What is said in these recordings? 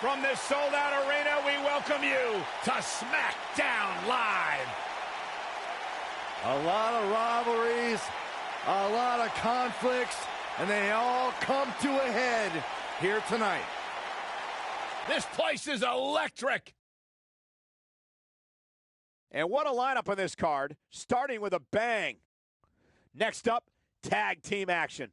From this sold-out arena, we welcome you to Smackdown Live. A lot of rivalries, a lot of conflicts, and they all come to a head here tonight. This place is electric. And what a lineup on this card, starting with a bang. Next up, tag team action.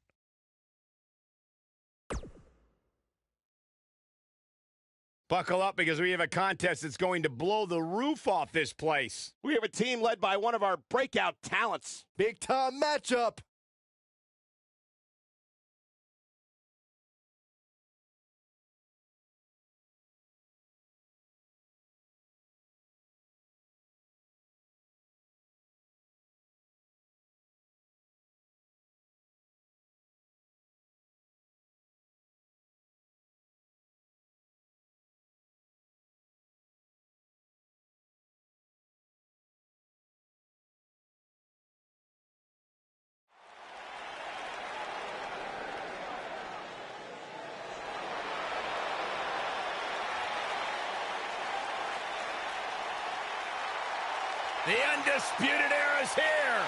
Buckle up because we have a contest that's going to blow the roof off this place. We have a team led by one of our breakout talents. Big time matchup. The Undisputed Era is here.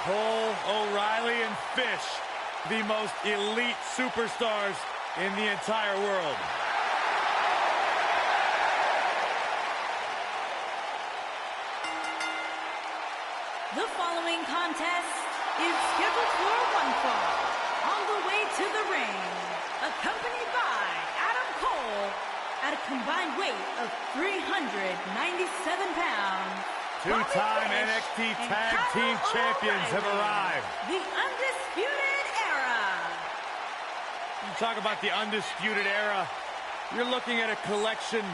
Cole, O'Reilly, and Fish, the most elite superstars in the entire world. The following contest is scheduled for one fall. On the way to the ring, accompanied by Adam Cole, at a combined weight of 397 pounds. Two-time NXT Tag Team Champions have arrived. The Undisputed Era. You talk about the Undisputed Era, you're looking at a collection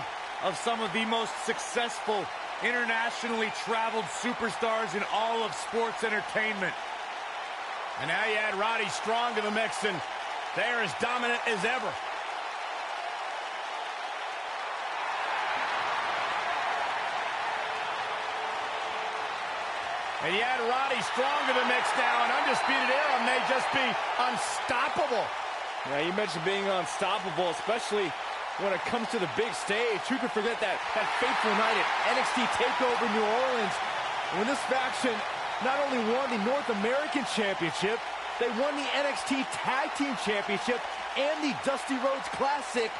of some of the most successful internationally traveled superstars in all of sports entertainment. And now you add Roddy Strong to the mix, and they're as dominant as ever. And you add Roddy Strong to the mix now, and Undisputed Era may just be unstoppable. Yeah, you mentioned being unstoppable, especially when it comes to the big stage. Who could forget that fateful night at NXT TakeOver New Orleans, when this faction not only won the North American Championship, they won the NXT Tag Team Championship and the Dusty Rhodes Classic.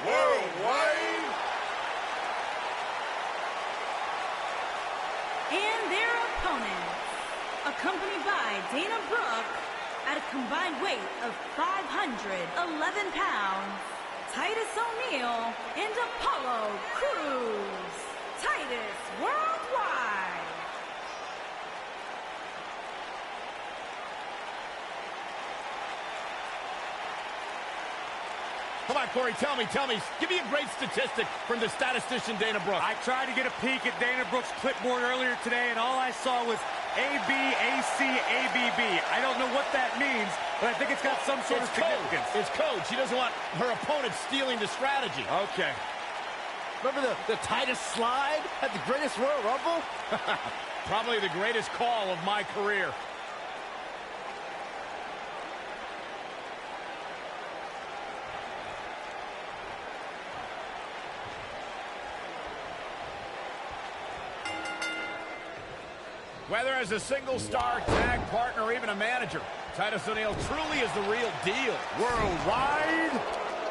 Worldwide. And their opponents, accompanied by Dana Brooke, at a combined weight of 511 pounds, Titus O'Neil and Apollo Crews. Titus Worldwide. Come on, Corey, tell me. Give me a great statistic from the statistician Dana Brooke. I tried to get a peek at Dana Brooke's clipboard earlier today, and all I saw was AB, AC, ABB. I don't know what that means, but I think it's got some sort of significance. It's code. She doesn't want her opponent stealing the strategy. Okay. Remember the Titus slide at the Greatest Royal Rumble? Probably the greatest call of my career. Whether as a single-star, tag partner, or even a manager, Titus O'Neil truly is the real deal. Worldwide.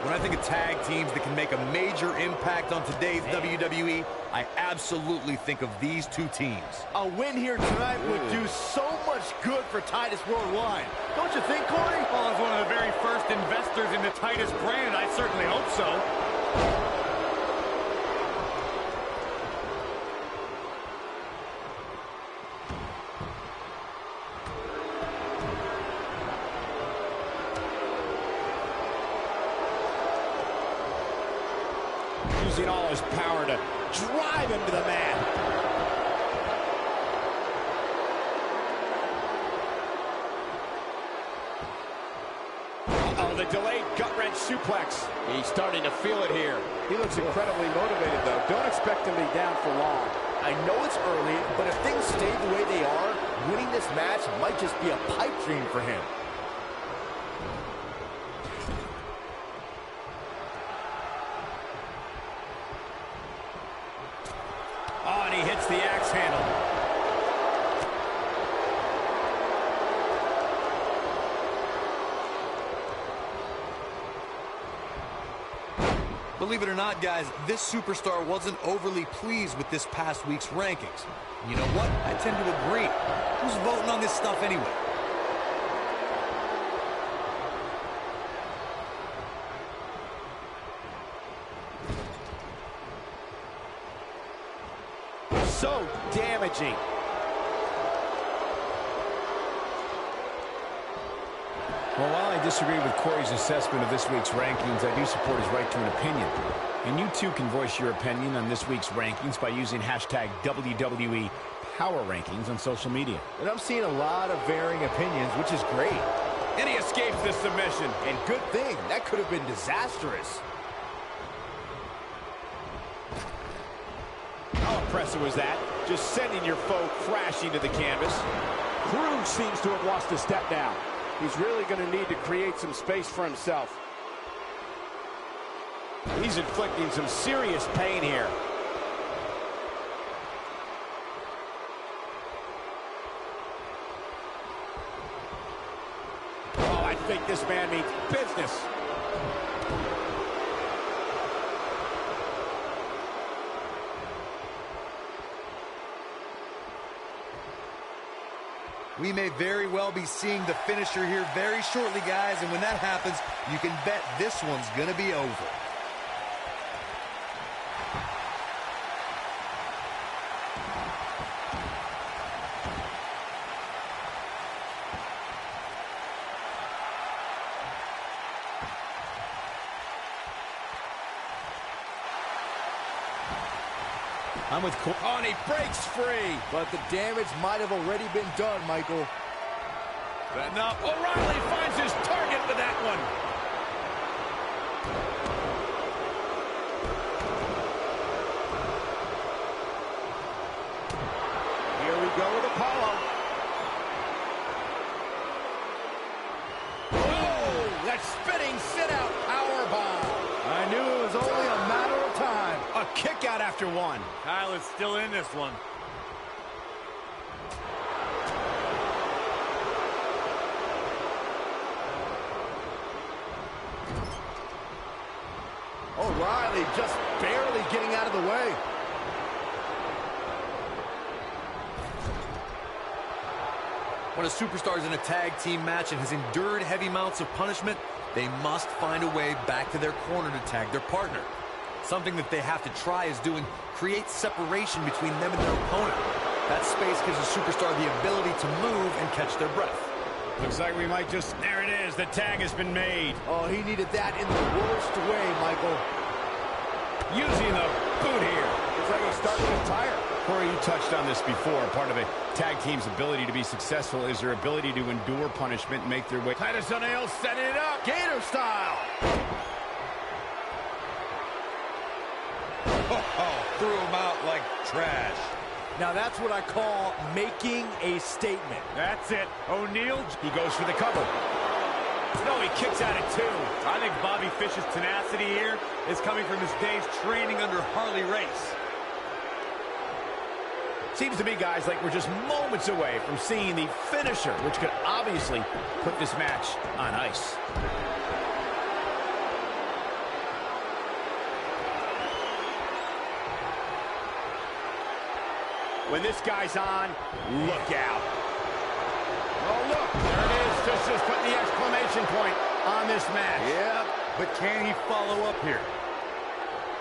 When I think of tag teams that can make a major impact on today's WWE, I absolutely think of these two teams. A win here tonight would do so much good for Titus Worldwide. Don't you think, Corey? Well, as one of the very first investors in the Titus brand, I certainly hope so. Using all his power to drive him to the mat. the delayed gut-wrench suplex. He's starting to feel it here. He looks incredibly motivated, though. Don't expect him to be down for long. I know it's early, but if things stay the way they are, winning this match might just be a pipe dream for him. Oh, and he hits the axe handle. Believe it or not, guys, this superstar wasn't overly pleased with this past week's rankings. And you know what? I tend to agree. Who's voting on this stuff anyway? So damaging. Well, while I disagree with Corey's assessment of this week's rankings, I do support his right to an opinion. And you too can voice your opinion on this week's rankings by using hashtag WWE Power Rankings on social media. And I'm seeing a lot of varying opinions, which is great. And he escapes the submission. And good thing, that could have been disastrous. How impressive was that? Just sending your foe crashing to the canvas. Cruz seems to have lost a step now. He's really going to need to create some space for himself. He's inflicting some serious pain here. Oh, I think this man means business. We may very well be seeing the finisher here very shortly, guys, and when that happens, you can bet this one's going to be over. I'm with Cole. Oh, and he breaks free. But the damage might have already been done, Michael. But no, O'Reilly finds his target with that one. Here we go with Apollo. Oh, that spinning sit-out powerbomb. I knew it was only a matter of time. A kick out after one. Kyle is still in this one. O'Reilly just barely getting out of the way. When a superstar is in a tag team match and has endured heavy amounts of punishment, they must find a way back to their corner to tag their partner. Something that they have to try is doing create separation between them and their opponent. That space gives a superstar the ability to move and catch their breath. Looks like we might just... There it is. The tag has been made. Oh, he needed that in the worst way, Michael. Using the boot here. It's like he's starting to tire. Corey, you touched on this before. Part of a tag team's ability to be successful is their ability to endure punishment and make their way. Titus O'Neil setting it up. Gator style. Threw him out like trash. Now that's what I call making a statement. That's it. O'Neil. He goes for the cover. No, he kicks out at two. I think Bobby Fish's tenacity here is coming from his days training under Harley Race. Seems to me, guys, like we're just moments away from seeing the finisher, which could obviously put this match on ice. When this guy's on, look out. Oh, look, there it is. Just putting the exclamation point on this match. Yeah, but can he follow up here?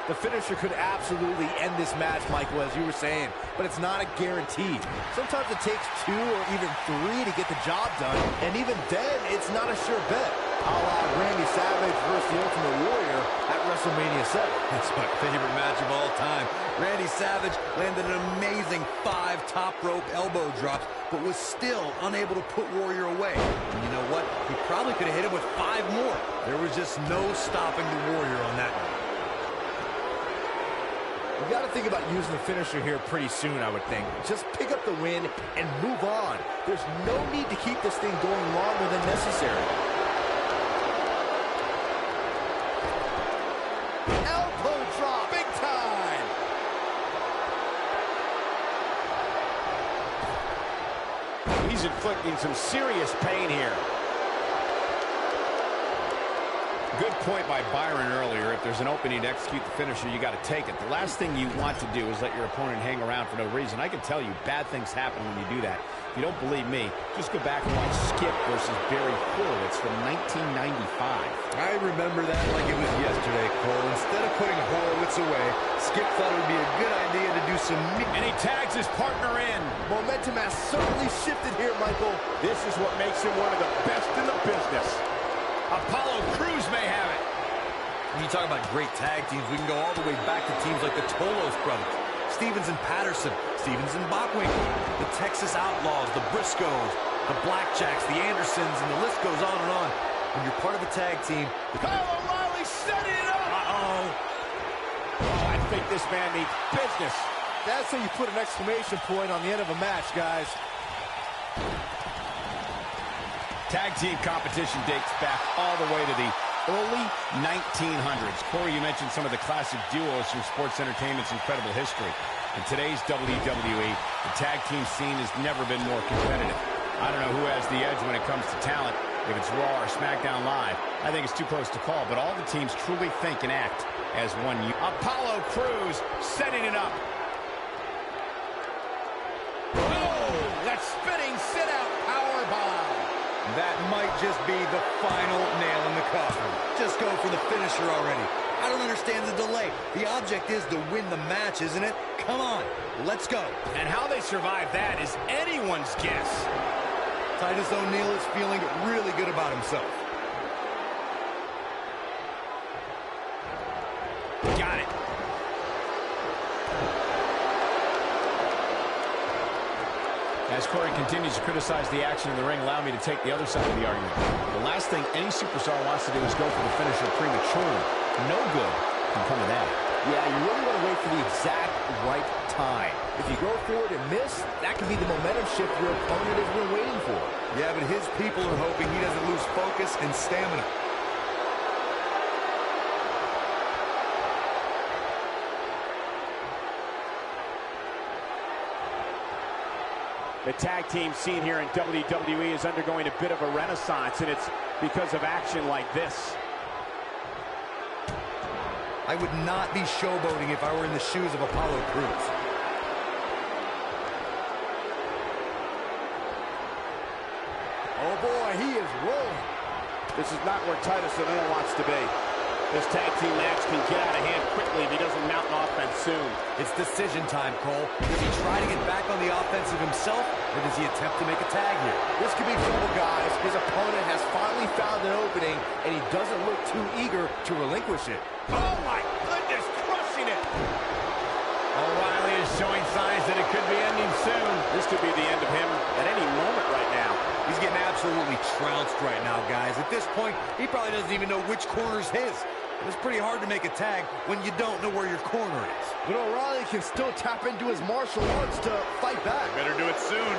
The finisher could absolutely end this match, Michael, as you were saying, but it's not a guarantee. Sometimes it takes 2 or even 3 to get the job done, and even then, it's not a sure bet. a la Randy Savage versus the Ultimate Warrior at WrestleMania 7. It's my favorite match of all time. Randy Savage landed an amazing 5 top rope elbow drops, but was still unable to put Warrior away. And you know what? He probably could have hit him with 5 more. There was just no stopping the Warrior on that one. You got to think about using the finisher here pretty soon, I would think. Just pick up the win and move on. There's no need to keep this thing going longer than necessary. Elbow drop, big time. He's inflicting some serious pain here. Good point by Byron earlier. If there's an opening to execute the finisher, you got to take it. The last thing you want to do is let your opponent hang around for no reason. I can tell you, bad things happen when you do that. If you don't believe me, just go back and watch Skip versus Barry Horowitz from 1995. I remember that like it was yesterday, Cole. Instead of putting Horowitz away, Skip thought it would be a good idea to do some... And he tags his partner in. Momentum has certainly shifted here, Michael. This is what makes him one of the best in the business. Apollo Crews may have it. When you talk about great tag teams, we can go all the way back to teams like the Tolos brothers, Stevens and Patterson, Stevens and Bockwinkel, the Texas Outlaws, the Briscoes, the Blackjacks, the Andersons, and the list goes on and on. When you're part of a tag team... Kyle O'Reilly setting it up! Uh-oh. Oh, I think this man needs business. That's how you put an exclamation point on the end of a match, guys. Tag team competition dates back all the way to the early 1900s. Corey, you mentioned some of the classic duos from sports entertainment's incredible history. In today's WWE, the tag team scene has never been more competitive. I don't know who has the edge when it comes to talent, if it's Raw or Smackdown Live. I think it's too close to call, but all the teams truly think and act as one unit. Apollo Crews setting it up. Oh, that spinning sit-out powerbomb. That might just be the final nail in the coffin. Just go for the finisher already. I don't understand the delay. The object is to win the match, isn't it? Come on, let's go. And how they survive that is anyone's guess. Titus O'Neil is feeling really good about himself. Got it. As Corey continues to criticize the action in the ring, allow me to take the other side of the argument. The last thing any superstar wants to do is go for the finisher prematurely. No good can come of that. Yeah, you really want to wait for the exact right time. If you go for it and miss, that could be the momentum shift your opponent has been waiting for. Yeah, but his people are hoping he doesn't lose focus and stamina. The tag team scene here in WWE is undergoing a bit of a renaissance, and it's because of action like this. I would not be showboating if I were in the shoes of Apollo Crews. Oh boy, he is rolling. This is not where Titus O'Neil wants to be. This tag team match can get out of hand quickly if he doesn't mount an offense soon. It's decision time, Cole. Does he try to get back on the offensive himself, or does he attempt to make a tag here? This could be trouble, guys. His opponent has finally found an opening, and he doesn't look too eager to relinquish it. Oh my goodness, crushing it! O'Reilly is showing signs that it could be ending soon. This could be the end of him at any moment right now. He's getting absolutely trounced right now, guys. At this point, he probably doesn't even know which corner's his. It's pretty hard to make a tag when you don't know where your corner is. But O'Reilly can still tap into his martial arts to fight back. Better do it soon.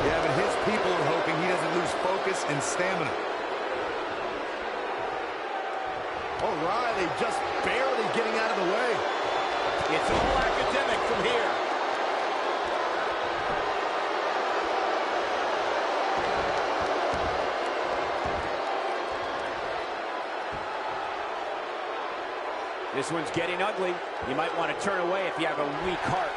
Yeah, but his people are hoping he doesn't lose focus and stamina. O'Reilly just barely getting out of the way. It's all academic from here. This one's getting ugly. You might want to turn away if you have a weak heart.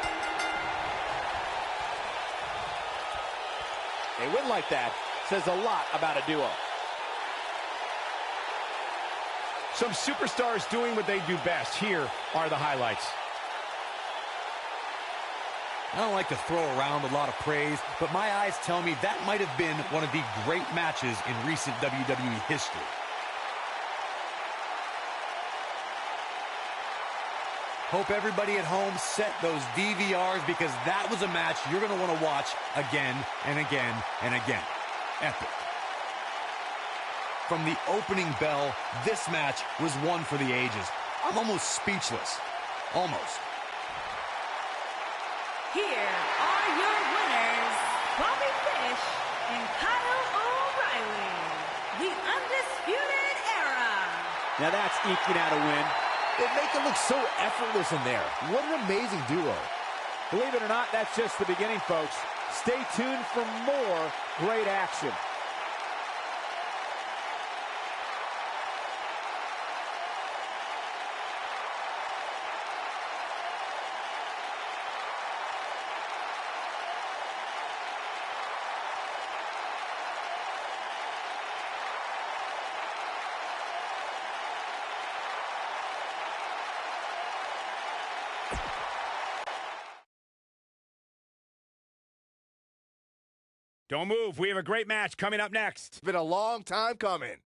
A win like that says a lot about a duo. Some superstars doing what they do best. Here are the highlights. I don't like to throw around a lot of praise, but my eyes tell me that might have been one of the great matches in recent WWE history. Hope everybody at home set those DVRs, because that was a match you're going to want to watch again and again and again. Epic. From the opening bell, this match was one for the ages. I'm almost speechless. Almost. Here are your winners, Bobby Fish and Kyle O'Reilly, the Undisputed Era. Now that's eking out a win. They make it look so effortless in there. What an amazing duo. Believe it or not, that's just the beginning, folks. Stay tuned for more great action. Don't move. We have a great match coming up next. It's been a long time coming.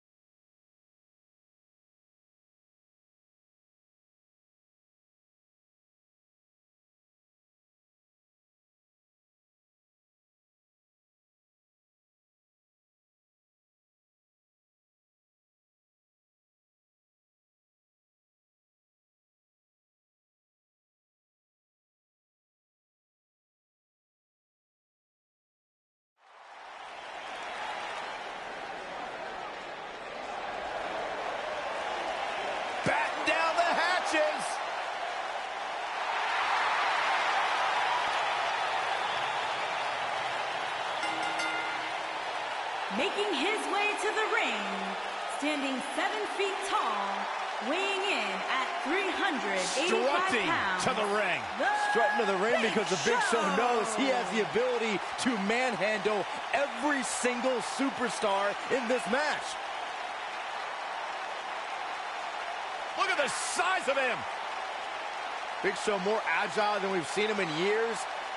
Batten down the hatches. Making his way to the ring, standing 7 feet tall, weighing in at 385 Strutting pounds. to the ring. Strutting to the ring because the Big Show knows he has the ability to manhandle every single superstar in this match. Look at the size of him. Big Show more agile than we've seen him in years,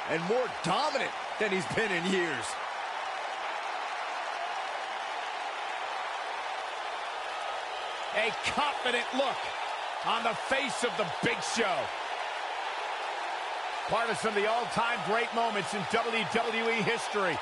and more dominant than he's been in years. A confident look on the face of the Big Show. Part of some of the all-time great moments in WWE history.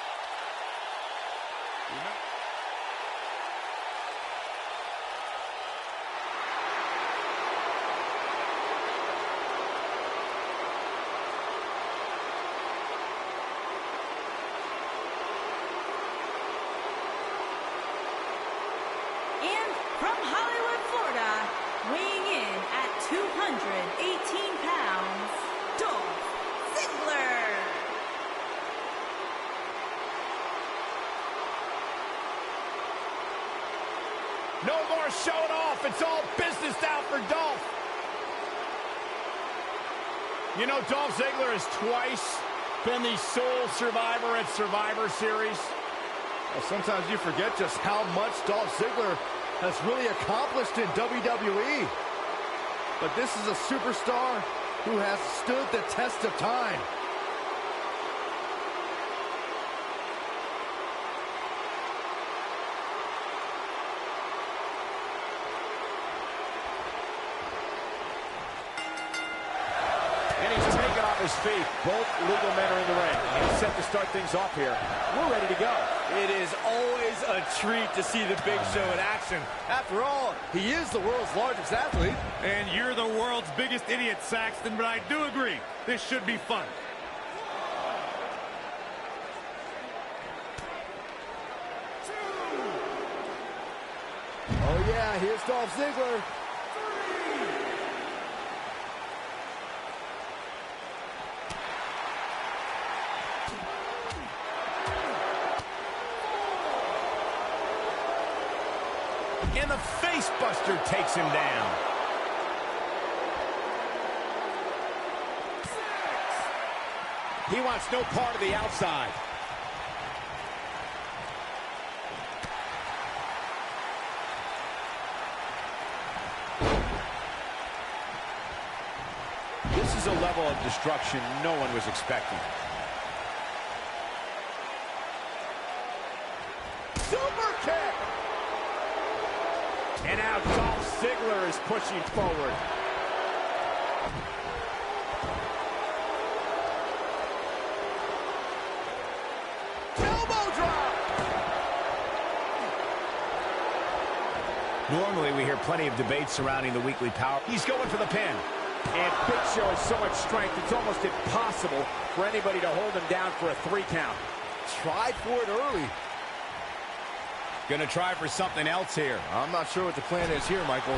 And from Hollywood, Florida, weighing in at 218 pounds, Dolph Ziggler. No more showing off. It's all business now for Dolph. You know, Dolph Ziggler has twice been the sole survivor at Survivor Series. Well, sometimes you forget just how much Dolph Ziggler has really accomplished in WWE. But this is a superstar who has stood the test of time. And he's taken off his feet. Both legal men are in the ring. He's set to start things off here. We're ready to go. It is always a treat to see the Big Show in action. After all, he is the world's largest athlete. And you're the world's biggest idiot, Saxton, but I do agree. This should be fun. Oh yeah, here's Dolph Ziggler. And the face buster takes him down. He wants no part of the outside. This is a level of destruction no one was expecting. Super kick! And now Dolph Ziggler is pushing forward. Elbow drop! Normally, we hear plenty of debate surrounding the weekly power. He's going for the pin. And Big Show has so much strength, it's almost impossible for anybody to hold him down for a 3 count. Tried for it early. Gonna try for something else here. I'm not sure what the plan is here, Michael.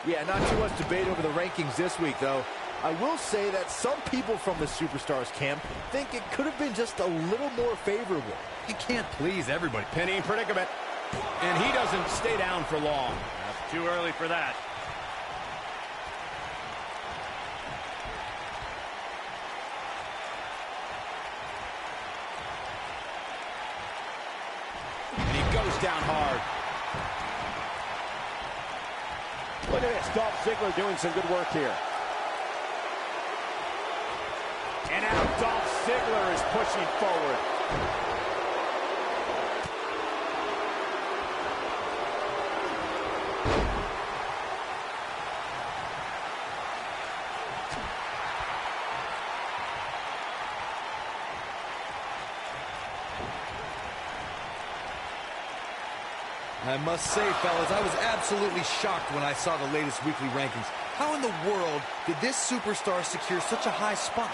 Yeah, not too much debate over the rankings this week, though. I will say that some people from the Superstars camp think it could have been just a little more favorable. You can't please everybody. Penny in predicament. And he doesn't stay down for long. That's too early for that. And he goes down hard. Look at this, Dolph Ziggler doing some good work here. And now Dolph Ziggler is pushing forward. I must say, fellas, I was absolutely shocked when I saw the latest weekly rankings. How in the world did this superstar secure such a high spot?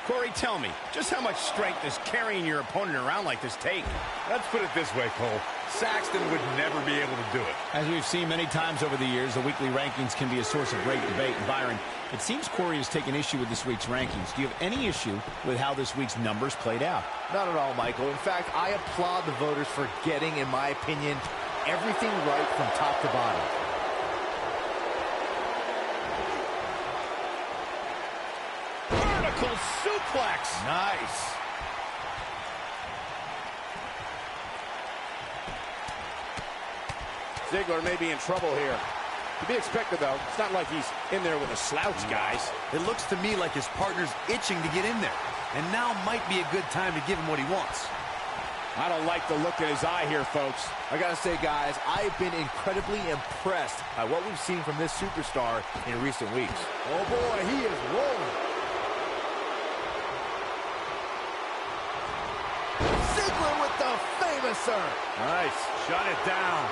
Corey, tell me, just how much strength does carrying your opponent around like this take? Let's put it this way, Cole. Saxton would never be able to do it. As we've seen many times over the years, the weekly rankings can be a source of great debate. And Byron, it seems Corey has taken issue with this week's rankings. Do you have any issue with how this week's numbers played out? Not at all, Michael. In fact, I applaud the voters for getting, in my opinion, everything right from top to bottom. Vertical suplex. Nice. Ziggler may be in trouble here. To be expected, though. It's not like he's in there with a slouch, guys. It looks to me like his partner's itching to get in there. And now might be a good time to give him what he wants. I don't like the look in his eye here, folks. I gotta say, guys, I've been incredibly impressed by what we've seen from this superstar in recent weeks. Oh boy, he is rolling. Ziggler with the famouser. Nice. Shut it down.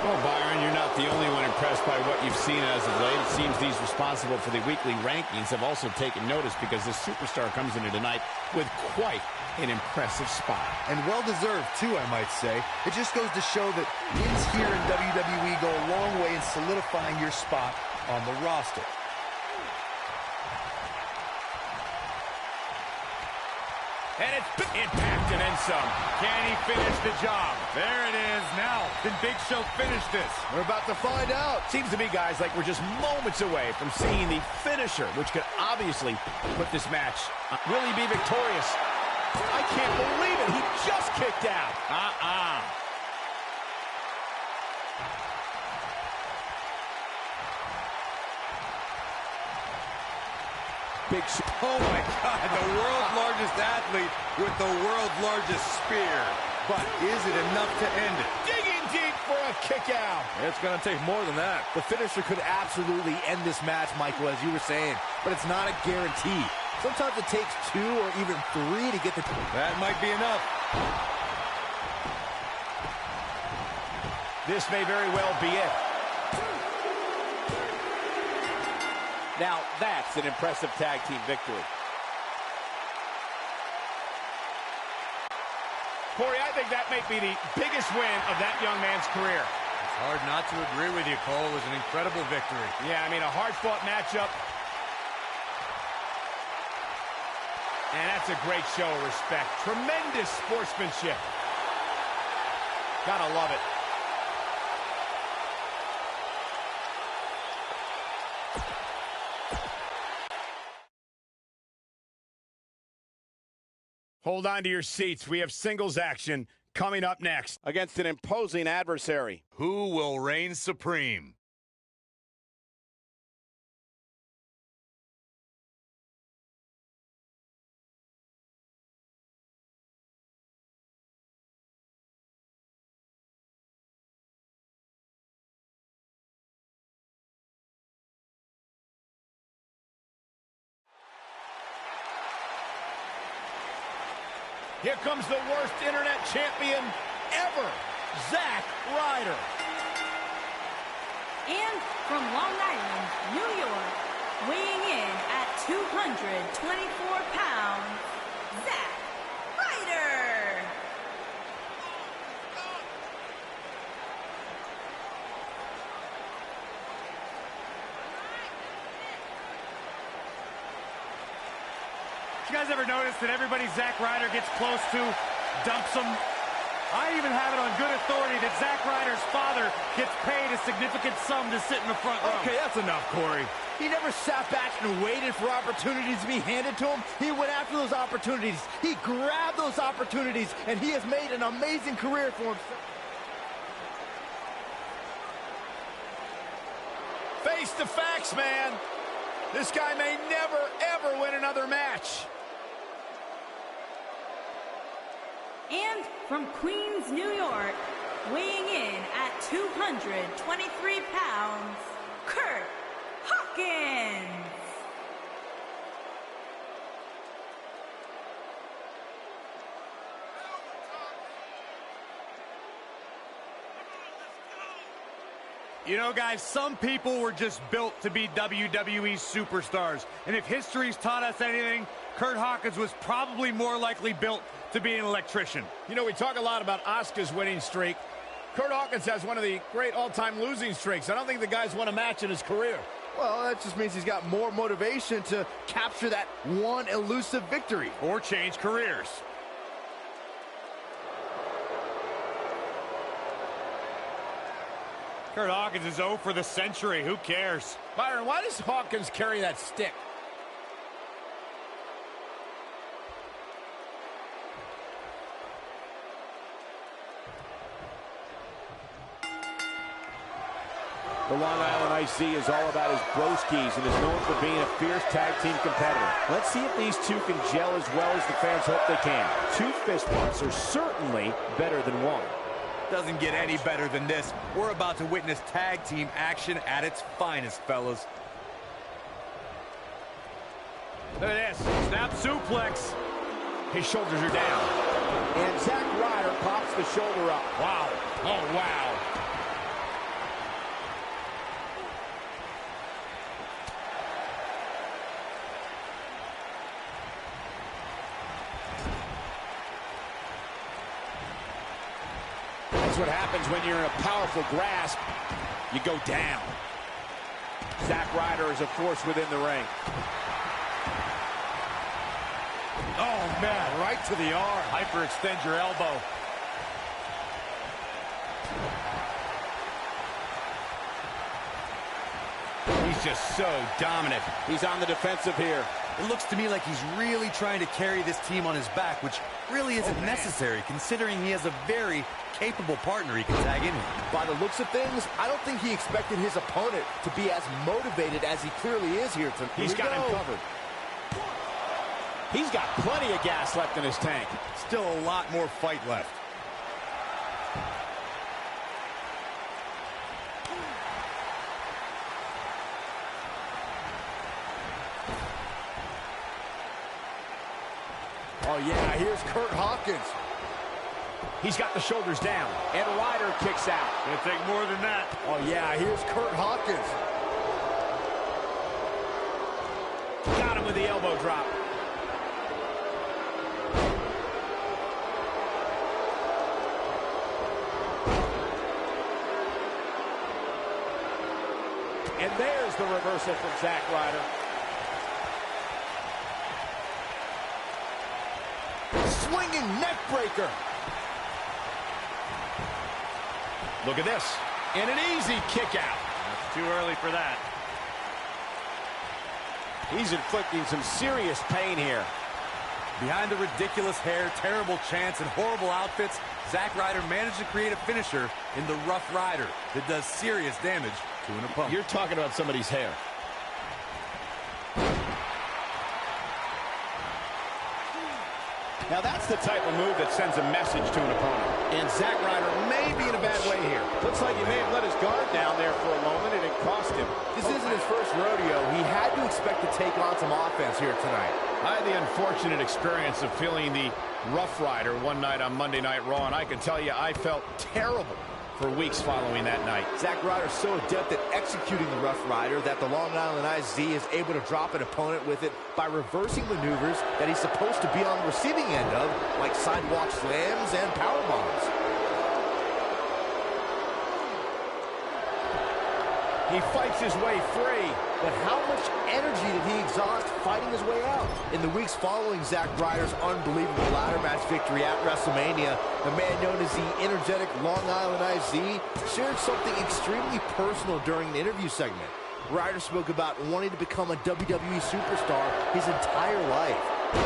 Well, Byron, you're not the only one impressed by what you've seen as of late. It seems these responsible for the weekly rankings have also taken notice because this superstar comes into tonight with quite an impressive spot. And well-deserved, too, I might say. It just goes to show that wins here in WWE go a long way in solidifying your spot on the roster. And it's impact and then some. Can he finish the job? There it is. Now, can Big Show finish this? We're about to find out. Seems to me, guys, like we're just moments away from seeing the finisher, which could obviously put this match. Will he be victorious? I can't believe it. He just kicked out. Big Show. Oh, my God. The world's largest athlete with the world's largest spear. But is it enough to end it? Digging deep for a kick out. It's going to take more than that. The finisher could absolutely end this match, Michael, as you were saying, but it's not a guarantee. Sometimes it takes 2 or even 3 to get the... That might be enough. This may very well be it. Now, that's an impressive tag team victory. Corey, I think that may be the biggest win of that young man's career. Hard not to agree with you, Cole. It was an incredible victory. Yeah, I mean, a hard-fought matchup. And that's a great show of respect. Tremendous sportsmanship. Gotta love it. Hold on to your seats. We have singles action coming up next against an imposing adversary. Who will reign supreme? Here comes the worst internet champion ever, Zack Ryder. And from Long Island, New York, weighing in at 224 pounds, Zack Ryder. You guys ever notice that everybody Zack Ryder gets close to dumps him? I even have it on good authority that Zack Ryder's father gets paid a significant sum to sit in the front row. Okay, that's enough, Corey. He never sat back and waited for opportunities to be handed to him. He went after those opportunities. He grabbed those opportunities, and he has made an amazing career for himself. Face the facts, man. This guy may never, ever win another match. And from Queens, New York, weighing in at 223 pounds, Kurt Hawkins. You know, guys, some people were just built to be WWE superstars. And if history's taught us anything, Kurt Hawkins was probably more likely built to be an electrician. You know, we talk a lot about Asuka's winning streak. Kurt Hawkins has one of the great all-time losing streaks. I don't think the guy's won a match in his career. Well, that just means he's got more motivation to capture that one elusive victory. Or change careers. Kurt Hawkins is 0 for the century. Who cares? Byron, why does Hawkins carry that stick? The Long Island IC is all about his broskies and is known for being a fierce tag team competitor. Let's see if these two can gel as well as the fans hope they can. 2 fist bumps are certainly better than 1. Doesn't get any better than this. We're about to witness tag team action at its finest, fellas. Look at this. Snap suplex. His shoulders are down. And Zack Ryder pops the shoulder up. Wow. Oh, wow. That's what happens when you're in a powerful grasp. You go down. Zack Ryder is a force within the ring. Oh, man, right to the arm. Hyperextend your elbow. He's just so dominant. He's on the defensive here. It looks to me like he's really trying to carry this team on his back, which really isn't necessary, considering he has a very capable partner he can tag in with. By the looks of things, I don't think he expected his opponent to be as motivated as he clearly is here tonight. He's got him covered. He's got plenty of gas left in his tank. Still a lot more fight left. Oh, yeah, here's Kurt Hawkins. He's got the shoulders down. And Ryder kicks out. Gonna take more than that. Oh, yeah, here's Kurt Hawkins. Got him with the elbow drop. the reversal from Zack Ryder. Swinging neck breaker. Look at this. And an easy kick out. That's too early for that. He's inflicting some serious pain here. Behind the ridiculous hair, terrible chants, and horrible outfits, Zack Ryder managed to create a finisher in the Rough Rider that does serious damage to an opponent. You're talking about somebody's hair. Now that's the type of move that sends a message to an opponent. And Zack Ryder may be in a bad way here. Looks like he may have let his guard down there for a moment, and it cost him. This isn't his first rodeo. He had to expect to take on some offense here tonight. I had the unfortunate experience of feeling the Rough Rider one night on Monday Night Raw, and I can tell you I felt terrible for weeks following that night. Zack Ryder's so adept at executing the Rough Rider that the Long Island IZ is able to drop an opponent with it by reversing maneuvers that he's supposed to be on the receiving end of, like sidewalk slams and power bombs. He fights his way free. But how much energy did he exhaust fighting his way out? In the weeks following Zack Ryder's unbelievable ladder match victory at WrestleMania, the man known as the energetic Long Island IZ shared something extremely personal during an interview segment. Ryder spoke about wanting to become a WWE superstar his entire life.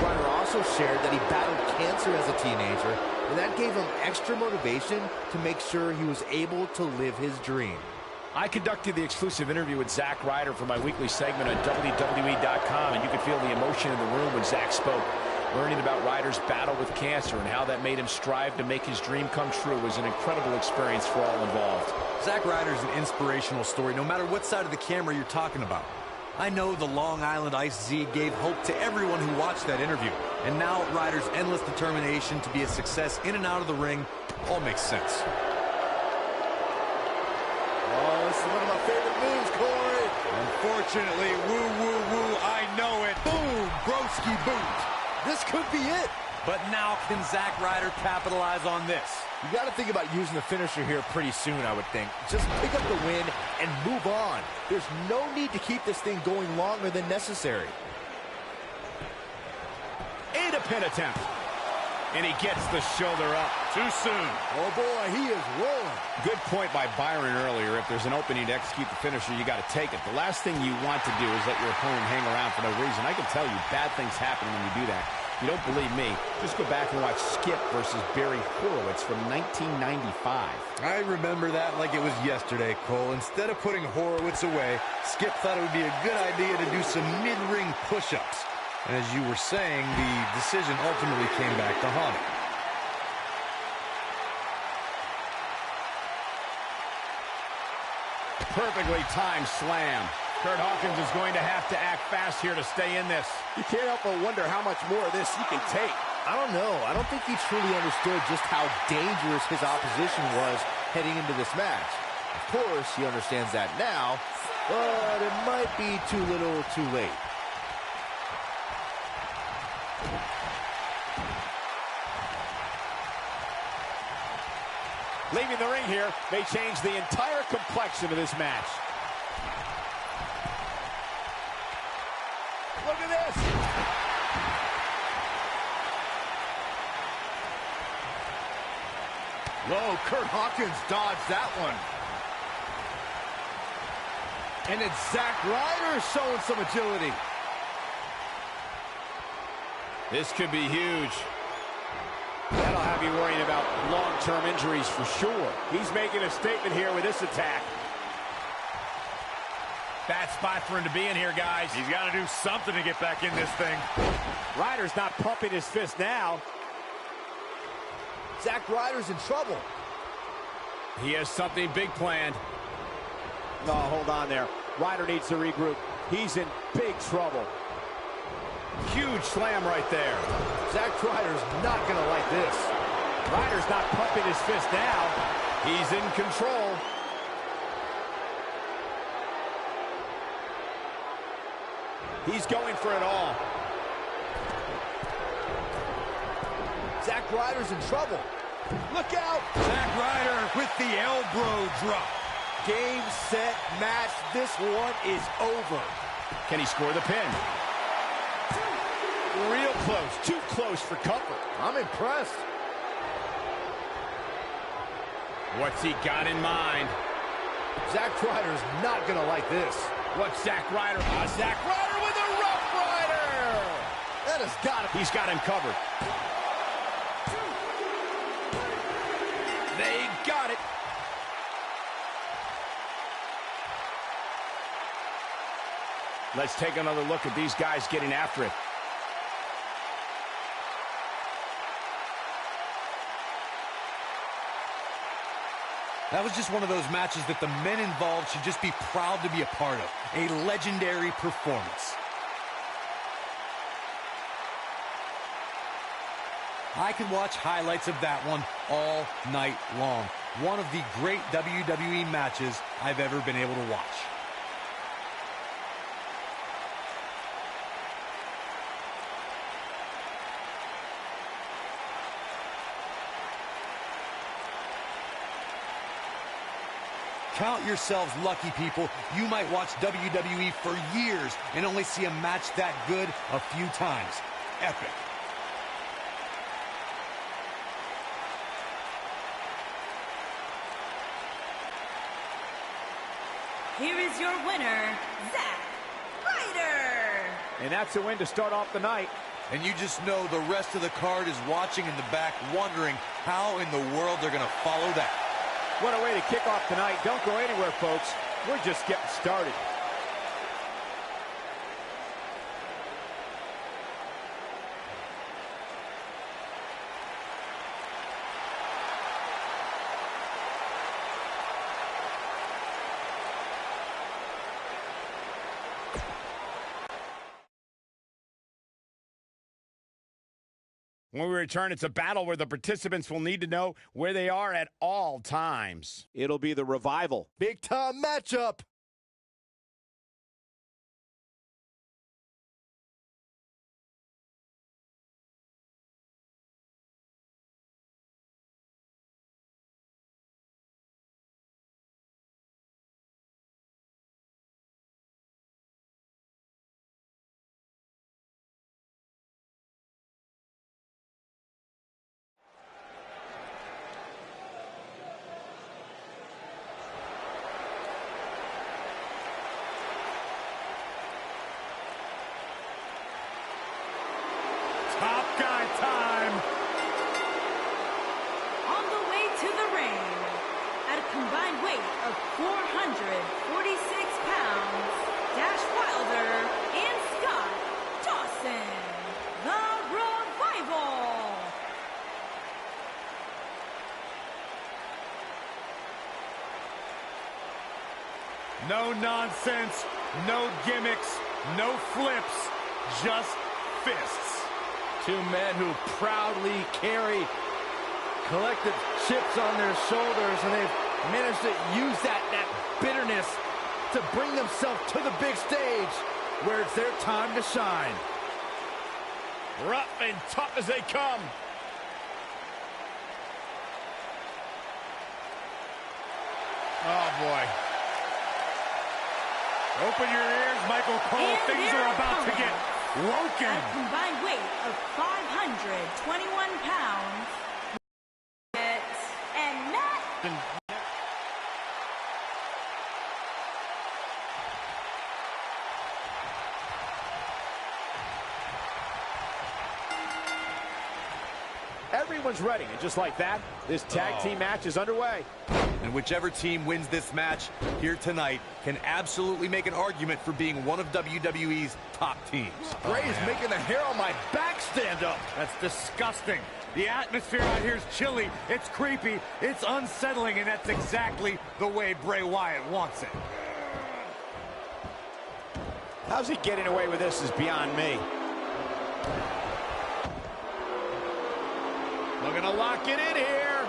Ryder also shared that he battled cancer as a teenager, and that gave him extra motivation to make sure he was able to live his dream. I conducted the exclusive interview with Zack Ryder for my weekly segment on WWE.com, and you could feel the emotion in the room when Zack spoke. Learning about Ryder's battle with cancer and how that made him strive to make his dream come true was an incredible experience for all involved. Zack Ryder's an inspirational story, no matter what side of the camera you're talking about. I know the Long Island IZ gave hope to everyone who watched that interview, and now Ryder's endless determination to be a success in and out of the ring all makes sense. Oh, this is one of my favorite moves, Corey. Unfortunately, woo, woo, woo, I know it. Boom, broski boot. This could be it. But now can Zack Ryder capitalize on this? You got to think about using the finisher here pretty soon, I would think. Just pick up the win and move on. There's no need to keep this thing going longer than necessary. And a pin attempt. And he gets the shoulder up. Too soon. Oh, boy, he is rolling. Good point by Byron earlier. If there's an opening to execute the finisher, you got to take it. The last thing you want to do is let your opponent hang around for no reason. I can tell you, bad things happen when you do that. You don't believe me? Just go back and watch Skip versus Barry Horowitz from 1995. I remember that like it was yesterday, Cole. Instead of putting Horowitz away, Skip thought it would be a good idea to do some mid-ring push-ups. And as you were saying, the decision ultimately came back to haunt him. Perfectly timed slam. Kurt Hawkins is going to have to act fast here to stay in this. You can't help but wonder how much more of this he can take. I don't know. I don't think he truly understood just how dangerous his opposition was heading into this match. Of course, he understands that now, but it might be too little too late. Leaving the ring here may change the entire complexion of this match. Look at this. Whoa, Kurt Hawkins dodged that one. And it's Zack Ryder showing some agility. This could be huge. That'll have you worrying about long-term injuries for sure. He's making a statement here with this attack. Bad spot for him to be in here, guys. He's got to do something to get back in this thing. Ryder's not pumping his fist now. Zack Ryder's in trouble. He has something big planned. No, hold on there. Ryder needs to regroup. He's in big trouble. Huge slam right there. Zack Ryder's not going to like this. Ryder's not pumping his fist now. He's in control. He's going for it all. Zack Ryder's in trouble. Look out! Zack Ryder with the elbow drop. Game, set, match. This one is over. Can he score the pin? Real close. Too close for comfort. I'm impressed. What's he got in mind? Zack Ryder's not going to like this. What's Zack Ryder? Zack Ryder with a Rough Rider! That has got it. He's got him covered. They got it. Let's take another look at these guys getting after it. That was just one of those matches that the men involved should just be proud to be a part of. A legendary performance. I could watch highlights of that one all night long. One of the great WWE matches I've ever been able to watch. Count yourselves lucky, people. You might watch WWE for years and only see a match that good a few times. Epic. Here is your winner, Zack Ryder. And that's a win to start off the night. And you just know the rest of the card is watching in the back, wondering how in the world they're going to follow that. What a way to kick off tonight. Don't go anywhere, folks. We're just getting started. When we return, it's a battle where the participants will need to know where they are at all times. It'll be the Revival. Big time matchup. Top guy time. On the way to the ring, at a combined weight of 446 pounds, Dash Wilder and Scott Dawson, the Revival. No nonsense, no gimmicks, no flips, just fists. Two men who proudly carry collective chips on their shoulders, and they've managed to use that bitterness to bring themselves to the big stage where it's their time to shine. Rough and tough as they come. Oh, boy. Open your ears, Michael Cole. And Things are about to get broken. At a combined weight of 521 pounds, and Matt. Everyone's ready, and just like that, this tag team match is underway. And whichever team wins this match here tonight can absolutely make an argument for being one of WWE's top teams. Bray is making the hair on my back stand up. That's disgusting. The atmosphere out here is chilly, it's creepy, it's unsettling, and that's exactly the way Bray Wyatt wants it. How's he getting away with this is beyond me. Looking to lock it in here.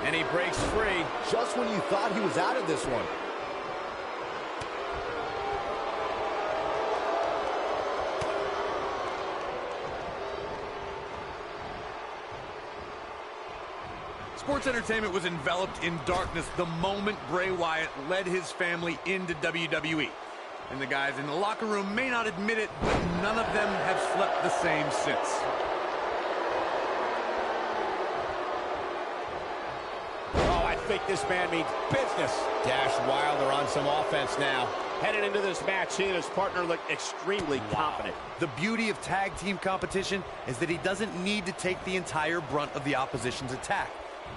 And he breaks free. Just when you thought he was out of this one. Sports entertainment was enveloped in darkness the moment Bray Wyatt led his family into WWE. And the guys in the locker room may not admit it, but none of them have slept the same since. Oh, I think this man means business. Dash Wilder on some offense now. Headed into this match, he and his partner look extremely confident. The beauty of tag team competition is that he doesn't need to take the entire brunt of the opposition's attack,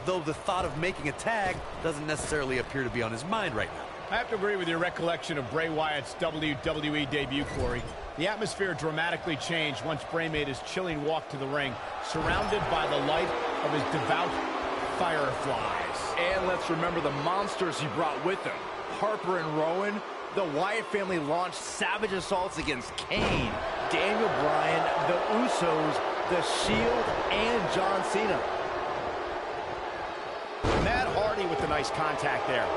though the thought of making a tag doesn't necessarily appear to be on his mind right now. I have to agree with your recollection of Bray Wyatt's WWE debut, Corey. The atmosphere dramatically changed once Bray made his chilling walk to the ring, surrounded by the light of his devout fireflies. And let's remember the monsters he brought with him. Harper and Rowan. The Wyatt family launched savage assaults against Kane, Daniel Bryan, the Usos, The Shield, and John Cena. Matt Hardy with the nice contact there.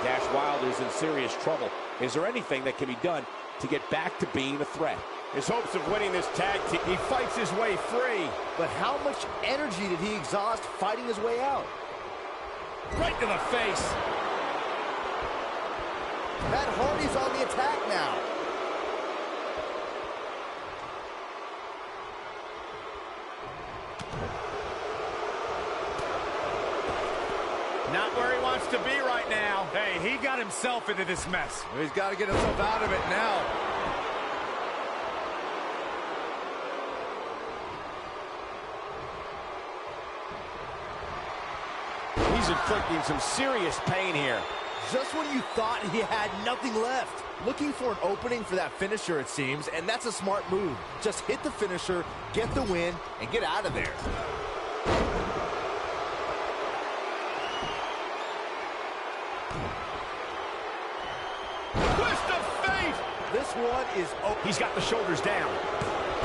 Dash Wilder is in serious trouble. Is there anything that can be done to get back to being a threat? His hopes of winning this tag team. He fights his way free. But how much energy did he exhaust fighting his way out? Right to the face. Matt Hardy's on the attack now. Not where he wants to be right now. Hey, he got himself into this mess. He's got to get himself out of it now. He's inflicting some serious pain here. Just when you thought he had nothing left. Looking for an opening for that finisher, it seems, and that's a smart move. Just hit the finisher, get the win, and get out of there. Twist of fate! This one is... Oh, he's got the shoulders down.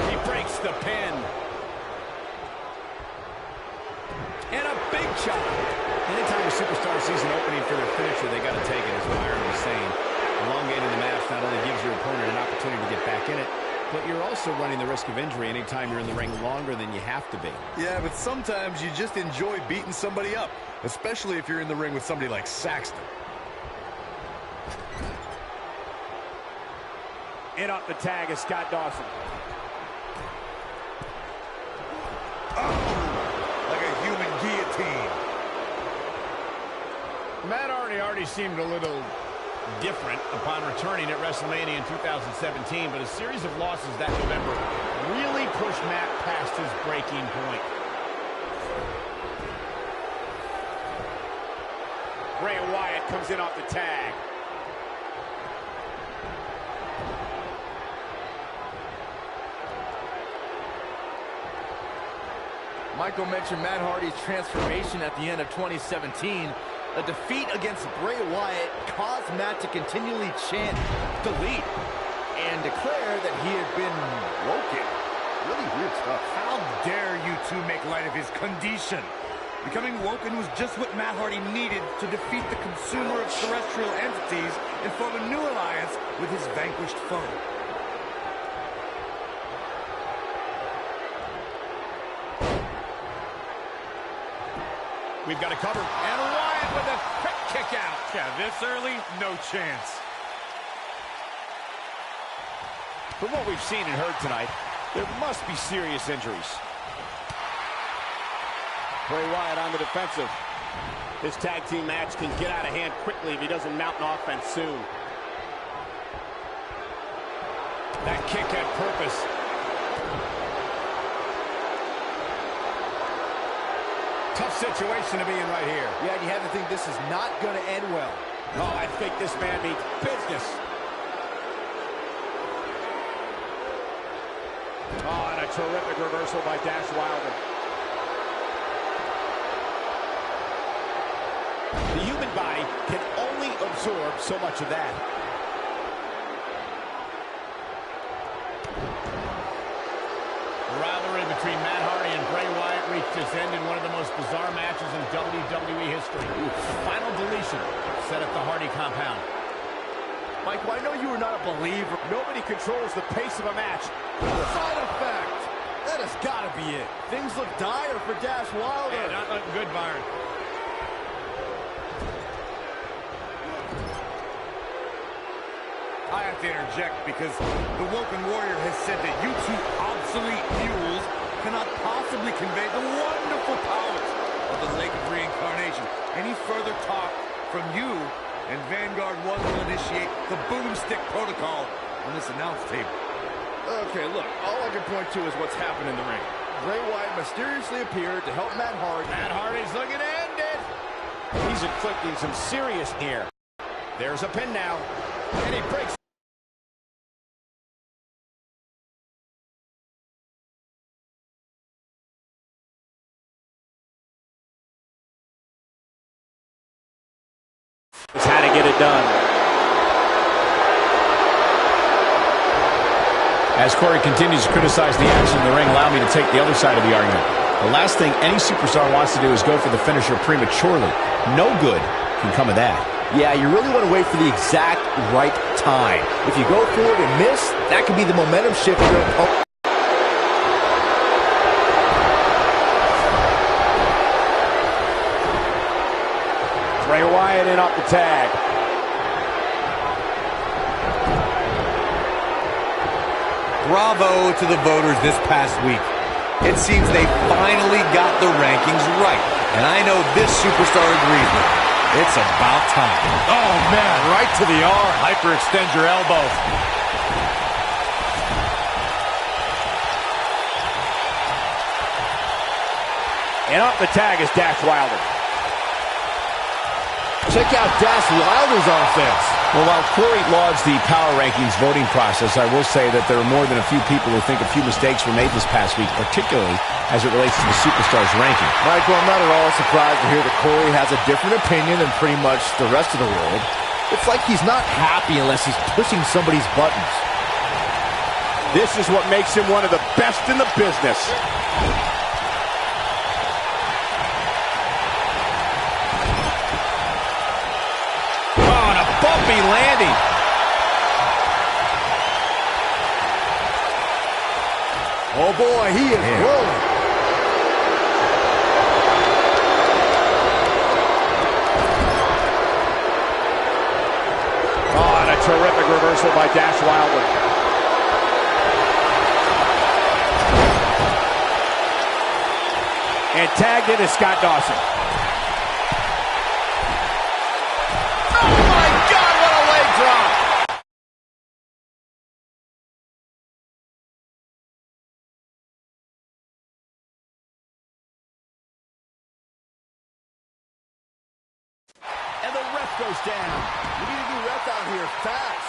He breaks the pin. And a big shot. Anytime a superstar sees an opening for their finisher, they got to take it, as Byron was saying. Elongating the match not only gives your opponent an opportunity to get back in it, but you're also running the risk of injury anytime you're in the ring longer than you have to be. Yeah, but sometimes you just enjoy beating somebody up, especially if you're in the ring with somebody like Saxton. In up the tag is Scott Dawson. Oh, like a human guillotine. Matt Hardy already seemed a little different upon returning at WrestleMania in 2017, but a series of losses that November really pushed Matt past his breaking point. Bray Wyatt comes in off the tag. Michael mentioned Matt Hardy's transformation at the end of 2017. A defeat against Bray Wyatt caused Matt to continually chant delete and declare that he had been woken. Really weird stuff. How dare you two make light of his condition? Becoming woken was just what Matt Hardy needed to defeat the consumer of terrestrial entities and form a new alliance with his vanquished foe. We've got it covered. And Wyatt with a quick kick out. Yeah, this early, no chance. From what we've seen and heard tonight, there must be serious injuries. Bray Wyatt on the defensive. This tag team match can get out of hand quickly if he doesn't mount an offense soon. That kick had purpose. Tough situation to be in right here. Yeah, and you have to think this is not going to end well. Oh, I think this man means business. Oh, and a terrific reversal by Dash Wilder. The human body can only absorb so much of that. The rivalry between Matt Hardy and Bray Wyatt reached its end in one of the most bizarre matches in WWE history. The final deletion set at the Hardy compound. Michael, I know you are not a believer. Nobody controls the pace of a match. Side effect. That has got to be it. Things look dire for Dash Wilder. Yeah, not looking good, Byron. I have to interject because the Woken Warrior has said that you two obsolete mules cannot possibly convey the wonderful powers of the Lake of Reincarnation. Any further talk from you and Vanguard 1 will initiate the boomstick protocol on this announce table. Okay, look, all I can point to is what's happened in the ring. Bray Wyatt mysteriously appeared to help Matt Hardy. Matt Hardy's looking to end it. He's inflicting some serious here. There's a pin now. And he breaks. Just had to get it done. As Corey continues to criticize the action in the ring, allow me to take the other side of the argument. The last thing any superstar wants to do is go for the finisher prematurely. No good can come of that. Yeah, you really want to wait for the exact right time. If you go for it and miss, that could be the momentum shift for your opponent. Bray Wyatt in off the tag. Bravo to the voters this past week. It seems they finally got the rankings right. And I know this superstar agrees with me. It's about time. Oh, man, right to the arm. Hyperextend your elbow. And off the tag is Dash Wilder. Check out Dash Wilder's offense. Well, while Corey lauds the power rankings voting process, I will say that there are more than a few people who think a few mistakes were made this past week, particularly as it relates to the Superstars ranking. Michael, I'm not at all surprised to hear that Corey has a different opinion than pretty much the rest of the world. It's like he's not happy unless he's pushing somebody's buttons. This is what makes him one of the best in the business. Bumpy landing. Oh boy, he is rolling. Oh, and a terrific reversal by Dash Wilder. And tagged in is Scott Dawson. And the ref goes down. We need a new ref out here fast.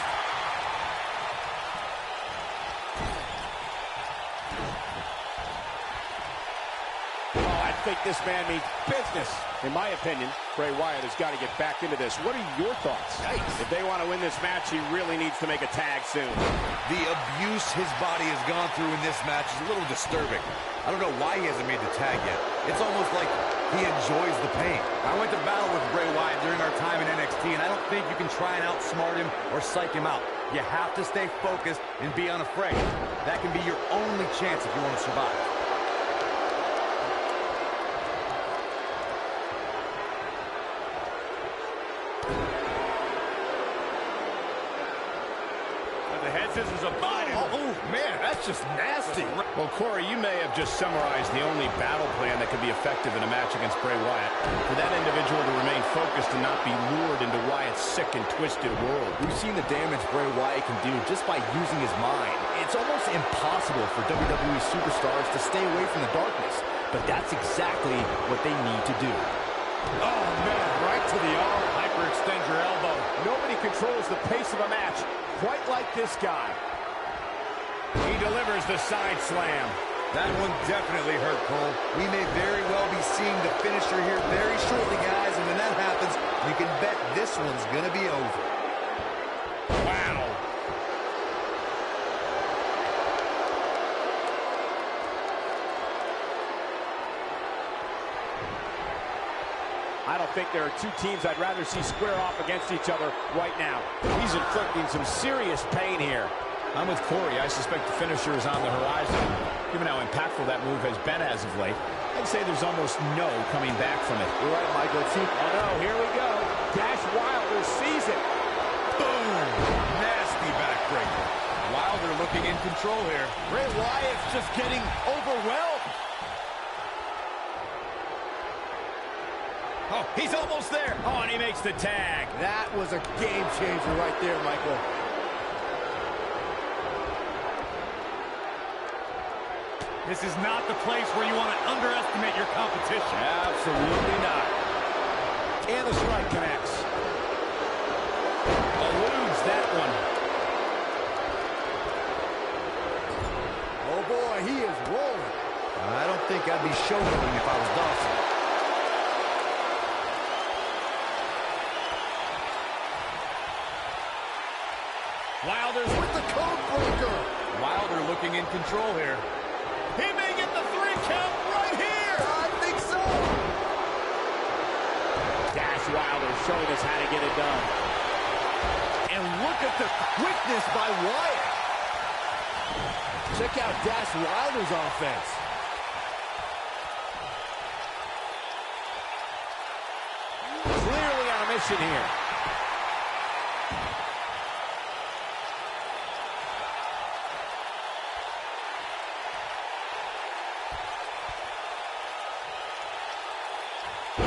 Oh, I think this man means business. In my opinion, Bray Wyatt has got to get back into this. What are your thoughts? If they want to win this match, he really needs to make a tag soon. The abuse his body has gone through in this match is a little disturbing. I don't know why he hasn't made the tag yet. It's almost like he enjoys the pain. I went to battle with Bray Wyatt during our time in NXT, and I don't think you can try and outsmart him or psych him out. You have to stay focused and be unafraid. That can be your only chance if you want to survive. The head scissors of Biden. Oh, man, that's just nasty. Well, Corey, you may have just summarized the only battle plan that could be effective in a match against Bray Wyatt. For that individual to remain focused and not be lured into Wyatt's sick and twisted world. We've seen the damage Bray Wyatt can do just by using his mind. It's almost impossible for WWE superstars to stay away from the darkness, but that's exactly what they need to do. Oh, man, right to the arm. Hyperextend your elbow. Nobody controls the pace of a match quite like this guy. He delivers the side slam. That one definitely hurt, Cole. We may very well be seeing the finisher here very shortly, guys, and when that happens, you can bet this one's gonna be over. Wow. I don't think there are two teams I'd rather see square off against each other right now. He's inflicting some serious pain here. I'm with Corey. I suspect the finisher is on the horizon. Given how impactful that move has been as of late, I'd say there's almost no coming back from it. You're right, Michael. Oh, no, here we go. Dash Wilder sees it. Boom! Nasty backbreaker. Wilder looking in control here. Bray Wyatt's just getting overwhelmed. Oh, he's almost there. Oh, and he makes the tag. That was a game changer right there, Michael. This is not the place where you want to underestimate your competition. Absolutely not. And the strike connects. Eludes that one. Oh, boy, he is rolling. I don't think I'd be showboating if I was Dawson. Wilder's With the code breaker. Wilder looking in control here. He may get the 3 count right here. I think so. Dash Wilder showing us how to get it done. And look at the quickness by Wyatt. Check out Dash Wilder's offense. Clearly on a mission here.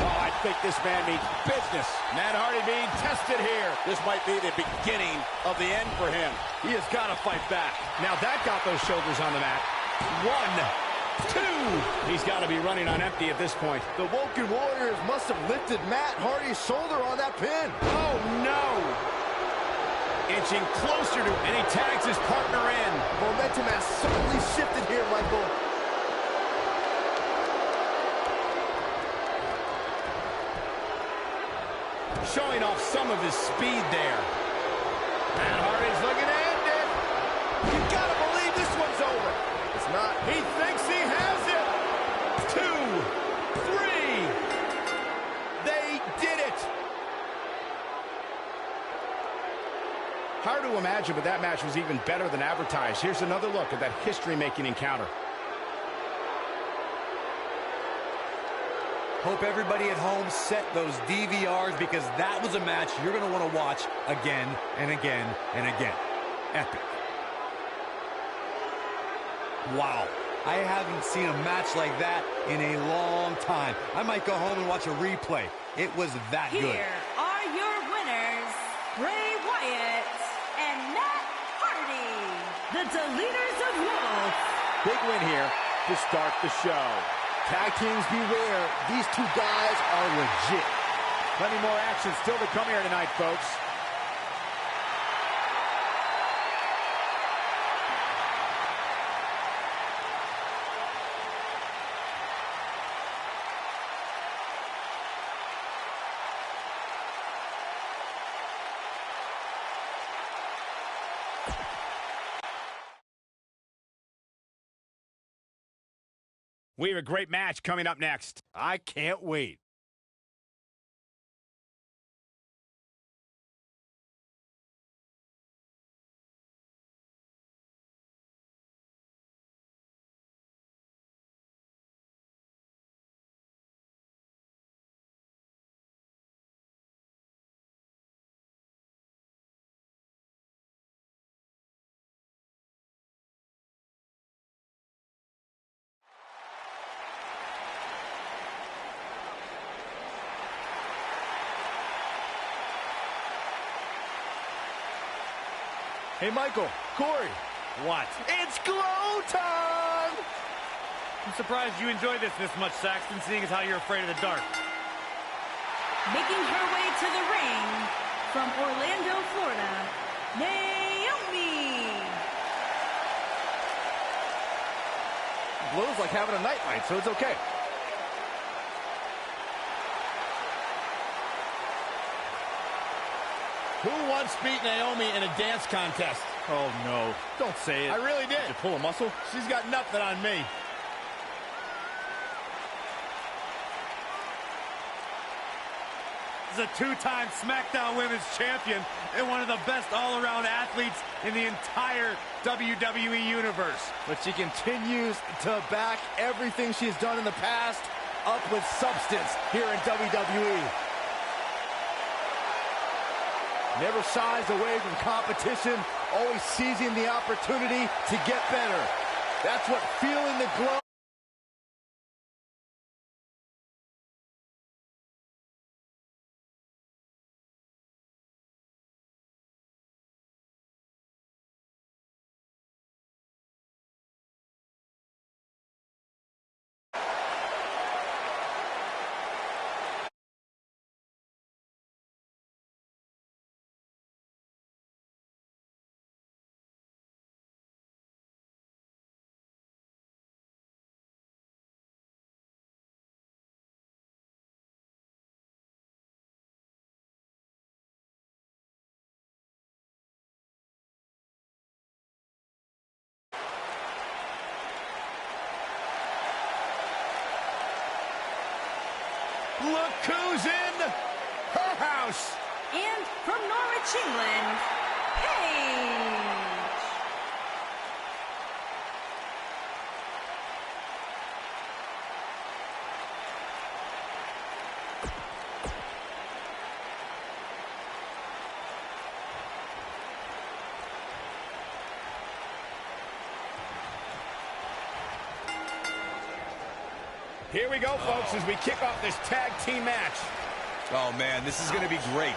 I think this man means business. Matt Hardy being tested here. This might be the beginning of the end for him. He has got to fight back. Now that got those shoulders on the mat. 1, 2. He's got to be running on empty at this point. The Woken Warriors must have lifted Matt Hardy's shoulder on that pin. Oh, no. Inching closer to, and he tags his partner in. Momentum has certainly shifted here, Michael. Showing off some of his speed there. Matt Hardy's looking to end it. You gotta believe this one's over. It's not. He thinks he has it. 2, 3. They did it. Hard to imagine, but that match was even better than advertised. Here's another look at that history-making encounter. Hope everybody at home set those DVRs because that was a match you're going to want to watch again and again and again. Epic. Wow. I haven't seen a match like that in a long time. I might go home and watch a replay. It was that good. Here are your winners, Bray Wyatt and Matt Hardy, the Deleters of Wolf. Big win here to start the show. Tag teams beware. These two guys are legit. Plenty more action still to come here tonight, folks. We have a great match coming up next. I can't wait. Hey, Michael, Corey. What? It's glow time! I'm surprised you enjoy this much, Saxton, seeing as how you're afraid of the dark. Making her way to the ring from Orlando, Florida, Naomi. Glow's like having a nightlight, so it's okay. Who once beat Naomi in a dance contest? Oh, no. Don't say it. I really did. Did you pull a muscle? She's got nothing on me. is a two-time Smackdown Women's Champion and one of the best all-around athletes in the entire WWE Universe. But she continues to back everything she's done in the past up with substance here in WWE. Never shies away from competition, always seizing the opportunity to get better. That's what feeling the glow. Look who's in her house. And from Norwich, England, Paige. Here we go, folks, as we kick off this tag team match. Oh, man, this is going to be great.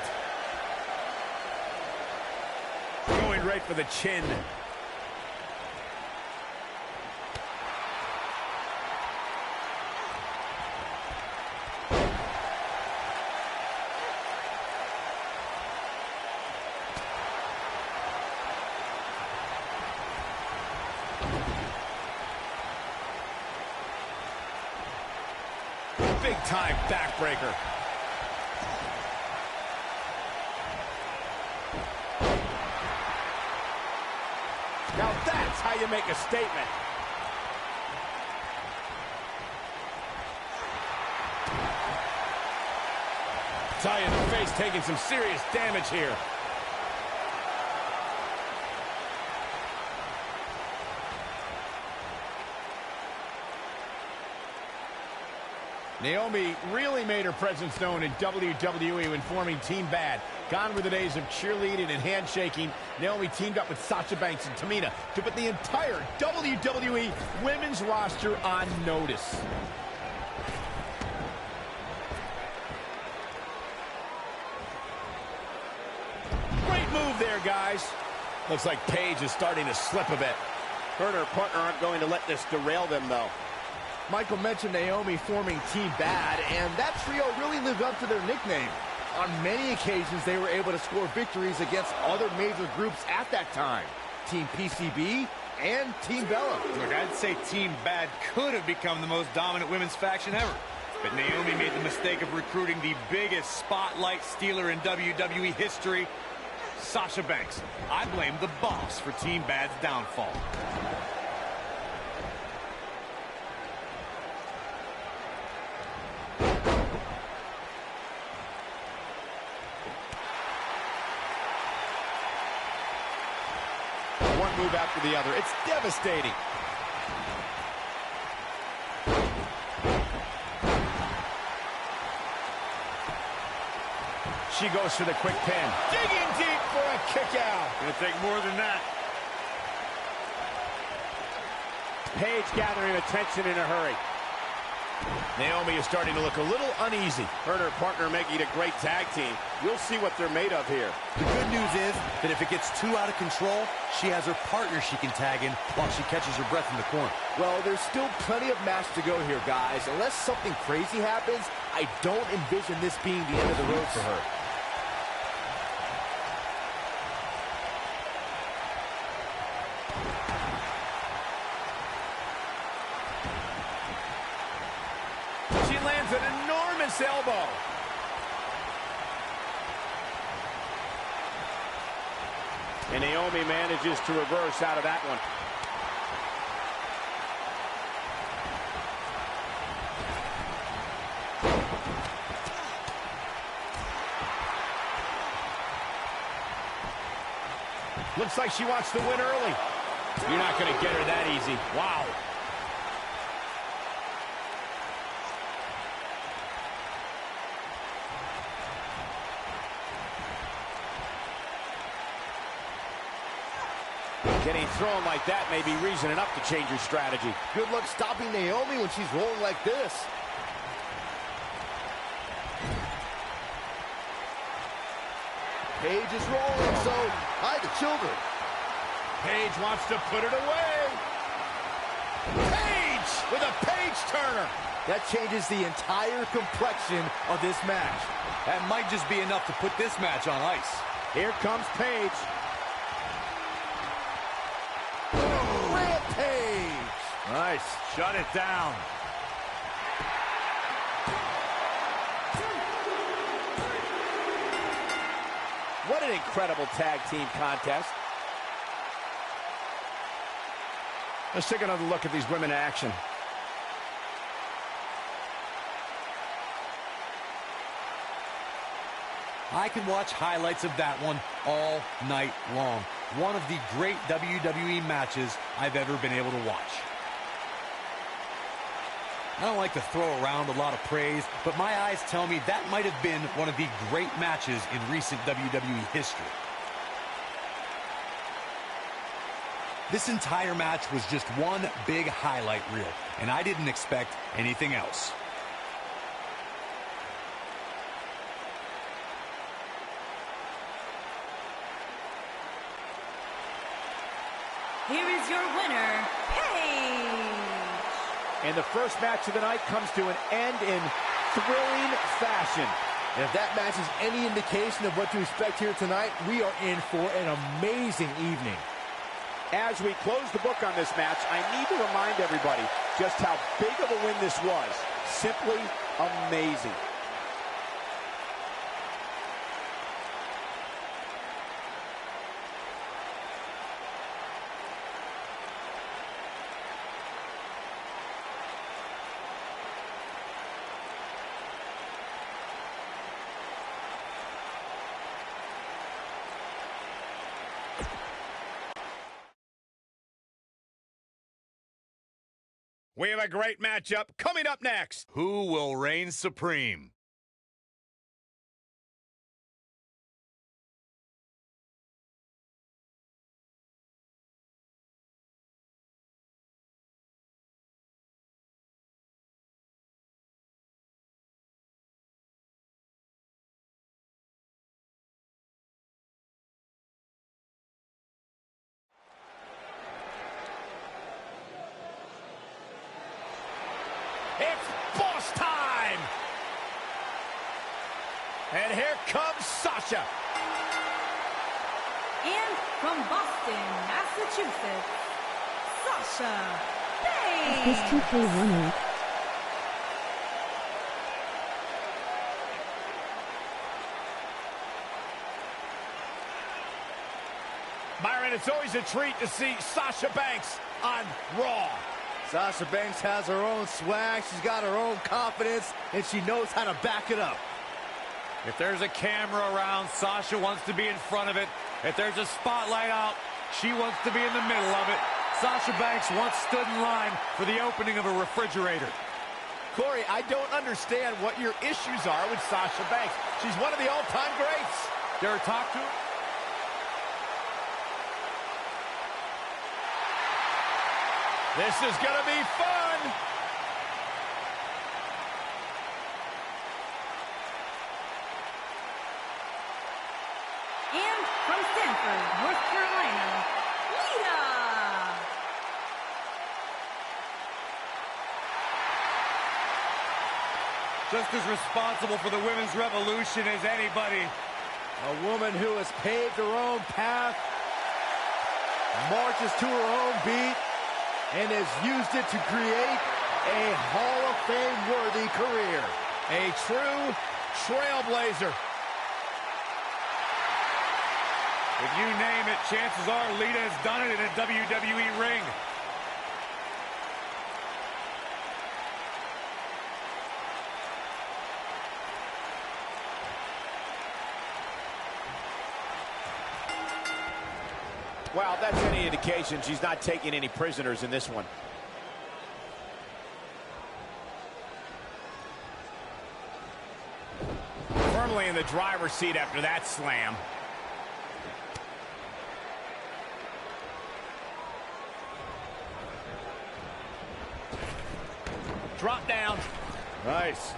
Going right for the chin. Big-time backbreaker. Now that's how you make a statement. Tie in the face, taking some serious damage here. Naomi really made her presence known in WWE when forming Team Bad. Gone were the days of cheerleading and handshaking. Naomi teamed up with Sasha Banks and Tamina to put the entire WWE women's roster on notice. Great move there, guys. Looks like Paige is starting to slip a bit. Her and her partner aren't going to let this derail them, though. Michael mentioned Naomi forming Team Bad, and that trio really lived up to their nickname. On many occasions, they were able to score victories against other major groups at that time. Team PCB and Team Bella. Look, I'd say Team Bad could have become the most dominant women's faction ever. But Naomi made the mistake of recruiting the biggest spotlight stealer in WWE history, Sasha Banks. I blame the boss for Team Bad's downfall. One move after the other. It's devastating. She goes for the quick pin. Digging deep for a kick out. Gonna take more than that. Paige gathering attention in a hurry. Naomi is starting to look a little uneasy. Her and her partner making a great tag team. We'll see what they're made of here. The good news is that if it gets too out of control, she has her partner she can tag in while she catches her breath in the corner. Well, there's still plenty of match to go here, guys. Unless something crazy happens, I don't envision this being the end of the road for her. She lands an enormous elbow. And Naomi manages to reverse out of that one. Looks like she wants to win early. You're not going to get her that easy. Wow. Getting thrown like that may be reason enough to change your strategy. Good luck stopping Naomi when she's rolling like this. Paige is rolling, so hide the children. Paige wants to put it away. Paige with a Paige turner. That changes the entire complexion of this match. That might just be enough to put this match on ice. Here comes Paige. Rampage. Nice. Shut it down. What an incredible tag team contest. Let's take another look at these women in action. I can watch highlights of that one all night long. One of the great WWE matches I've ever been able to watch. I don't like to throw around a lot of praise, but my eyes tell me that might have been one of the great matches in recent WWE history. This entire match was just one big highlight reel, and I didn't expect anything else. Here is your winner, Paige. And the first match of the night comes to an end in thrilling fashion. And if that match is any indication of what to expect here tonight, we are in for an amazing evening. As we close the book on this match, I need to remind everybody just how big of a win this was. Simply amazing. We have a great matchup coming up next. Who will reign supreme? It's boss time! And here comes Sasha. And from Boston, Massachusetts, Sasha Banks. This 2K1 week. Byron, it's always a treat to see Sasha Banks on Raw. Sasha Banks has her own swag, she's got her own confidence, and she knows how to back it up. If there's a camera around, Sasha wants to be in front of it. If there's a spotlight out, she wants to be in the middle of it. Sasha Banks once stood in line for the opening of a refrigerator. Corey, I don't understand what your issues are with Sasha Banks. She's one of the all-time greats. Dare talk to her? This is going to be fun. And from Stanford, North Carolina, Lita. Just as responsible for the women's revolution as anybody. A woman who has paved her own path, marches to her own beat, and has used it to create a Hall of Fame-worthy career. A true trailblazer. If you name it, chances are Lita has done it in a WWE ring. Well, that's any indication she's not taking any prisoners in this one. Firmly in the driver's seat after that slam. Drop down. Nice.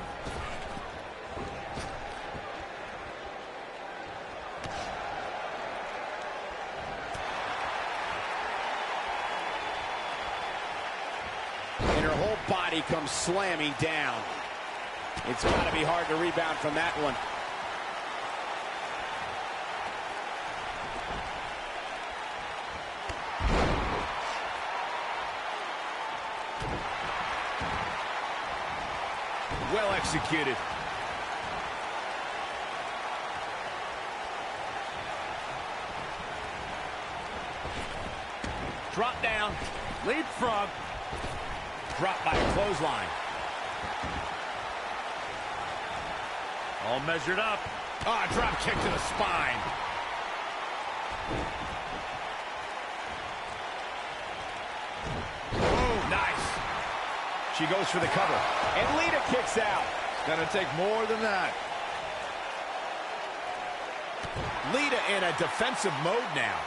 And her whole body comes slamming down. It's got to be hard to rebound from that one. Well executed. Drop down. Leapfrog. Drop by a clothesline. All measured up. Ah, drop kick to the spine. Oh, nice. She goes for the cover. And Lita kicks out. It's gonna take more than that. Lita in a defensive mode now.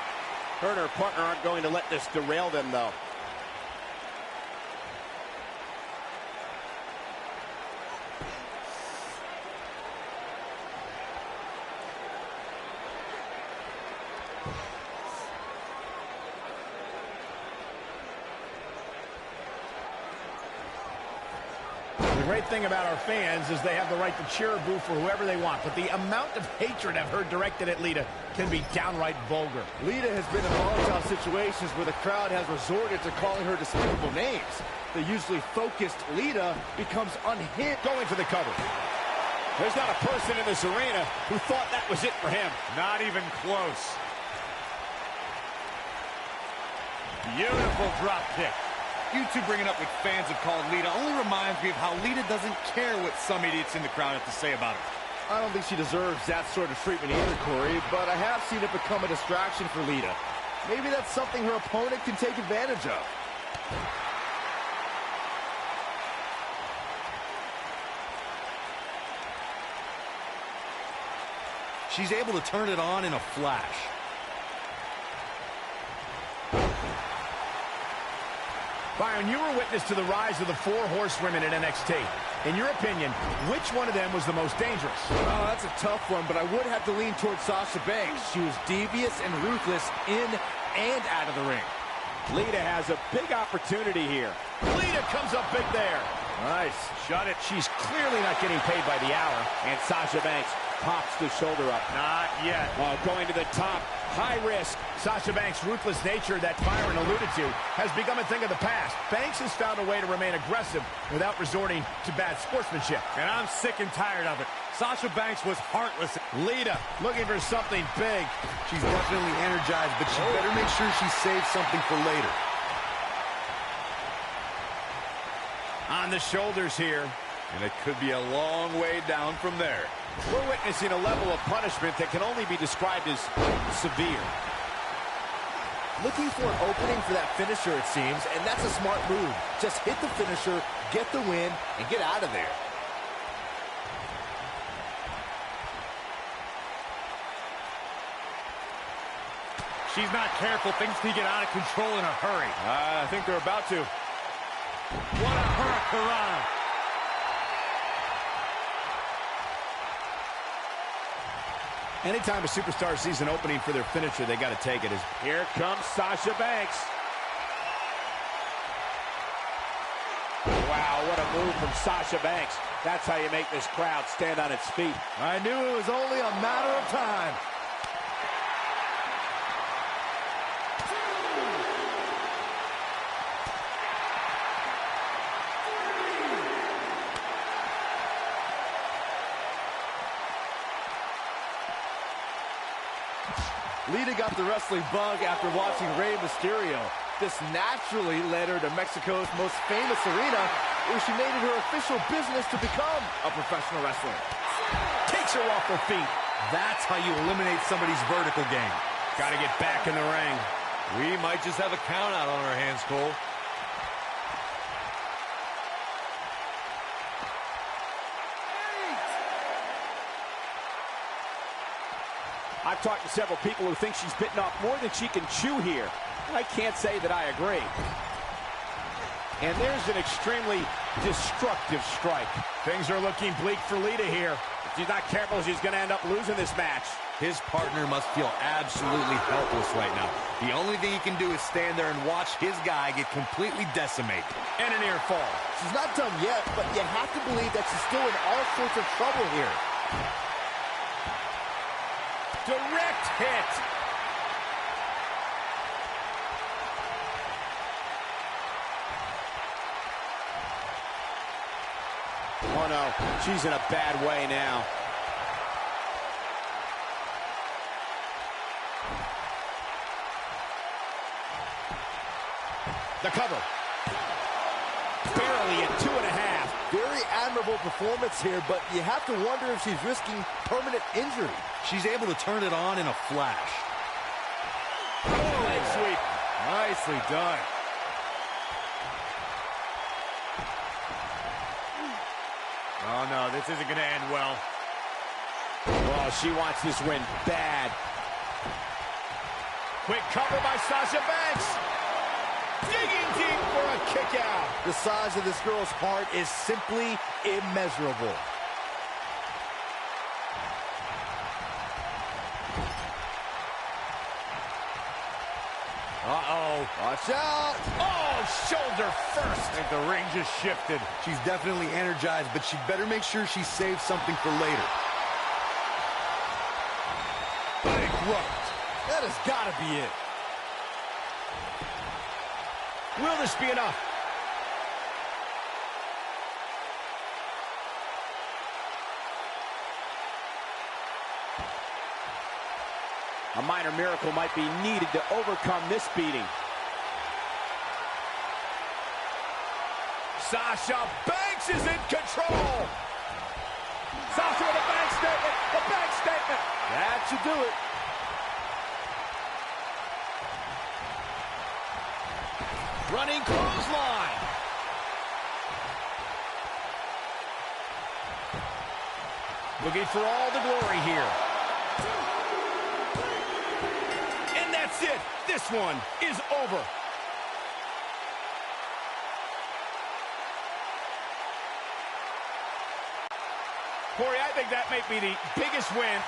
Her and her partner aren't going to let this derail them, though. The great thing about our fans is they have the right to cheer or boo for whoever they want, but the amount of hatred I've heard directed at Lita can be downright vulgar. Lita has been in volatile situations where the crowd has resorted to calling her despicable names. The usually focused Lita becomes unhinged. Going for the cover. There's not a person in this arena who thought that was it for him. Not even close. Beautiful drop kick. You two bringing up what fans have called Lita only reminds me of how Lita doesn't care what some idiots in the crowd have to say about her. I don't think she deserves that sort of treatment either, Corey, but I have seen it become a distraction for Lita. Maybe that's something her opponent can take advantage of. She's able to turn it on in a flash. Byron, you were witness to the rise of the 4 horsewomen in NXT. In your opinion, which one of them was the most dangerous? Oh, that's a tough one, but I would have to lean towards Sasha Banks. She was devious and ruthless in and out of the ring. Lita has a big opportunity here. Lita comes up big there. Nice. Shut it. She's clearly not getting paid by the hour. And Sasha Banks pops the shoulder up. Not yet. Going to the top. High risk. Sasha Banks' ruthless nature that Byron alluded to has become a thing of the past. Banks has found a way to remain aggressive without resorting to bad sportsmanship. And I'm sick and tired of it. Sasha Banks was heartless. Lita looking for something big. She's definitely energized, but she better make sure she saves something for later. On the shoulders here. And it could be a long way down from there. We're witnessing a level of punishment that can only be described as severe. Looking for an opening for that finisher, it seems, and that's a smart move. Just hit the finisher, get the win, and get out of there. She's not careful. Things can get out of control in a hurry. I think they're about to. What a hurricanrana. Anytime a superstar sees an opening for their finisher, they got to take it. Here comes Sasha Banks. Wow, what a move from Sasha Banks. That's how you make this crowd stand on its feet. I knew it was only a matter of time. Lita got the wrestling bug after watching Rey Mysterio. This naturally led her to Mexico's most famous arena, where she made it her official business to become a professional wrestler. Takes her off her feet. That's how you eliminate somebody's vertical game. Got to get back in the ring. We might just have a count out on our hands, Cole. I've talked to several people who think she's bitten off more than she can chew here. And I can't say that I agree. And there's an extremely destructive strike. Things are looking bleak for Lita here. If she's not careful, she's going to end up losing this match. His partner must feel absolutely helpless right now. The only thing he can do is stand there and watch his guy get completely decimated. And a near fall. She's not done yet, but you have to believe that she's still in all sorts of trouble here. Direct hit. Oh, no. She's in a bad way now. The cover. Barely at 2.5. Very admirable performance here, but you have to wonder if she's risking permanent injury. She's able to turn it on in a flash. Oh, leg sweep. Nicely done. Oh, no, this isn't going to end well. Oh, she wants this win bad. Quick cover by Sasha Banks. Digging deep for a kick out. The size of this girl's heart is simply immeasurable. Uh-oh. Watch out. Oh, shoulder first. I think the ring just shifted. She's definitely energized, but she'd better make sure she saves something for later. Bankrupt. That has got to be it. Will this be enough? A minor miracle might be needed to overcome this beating. Sasha Banks is in control. Sasha with a bank statement. The bank statement. That should do it. Running clothesline. Looking for all the glory here. And that's it. This one is over. Corey, I think that may be the biggest win.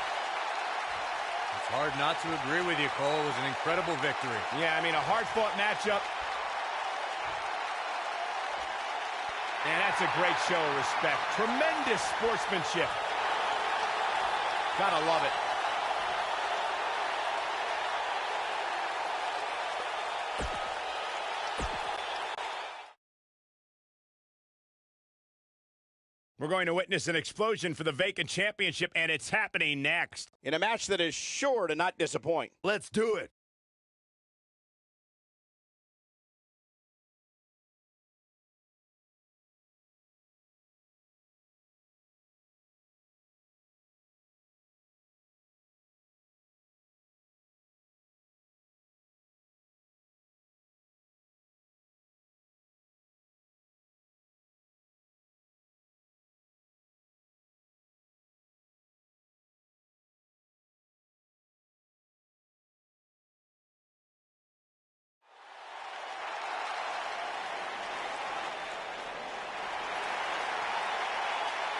It's hard not to agree with you, Cole. It was an incredible victory. Yeah, I mean, a hard-fought matchup. And that's a great show of respect. Tremendous sportsmanship. Gotta love it. We're going to witness an explosion for the vacant championship, and it's happening next. In a match that is sure to not disappoint. Let's do it.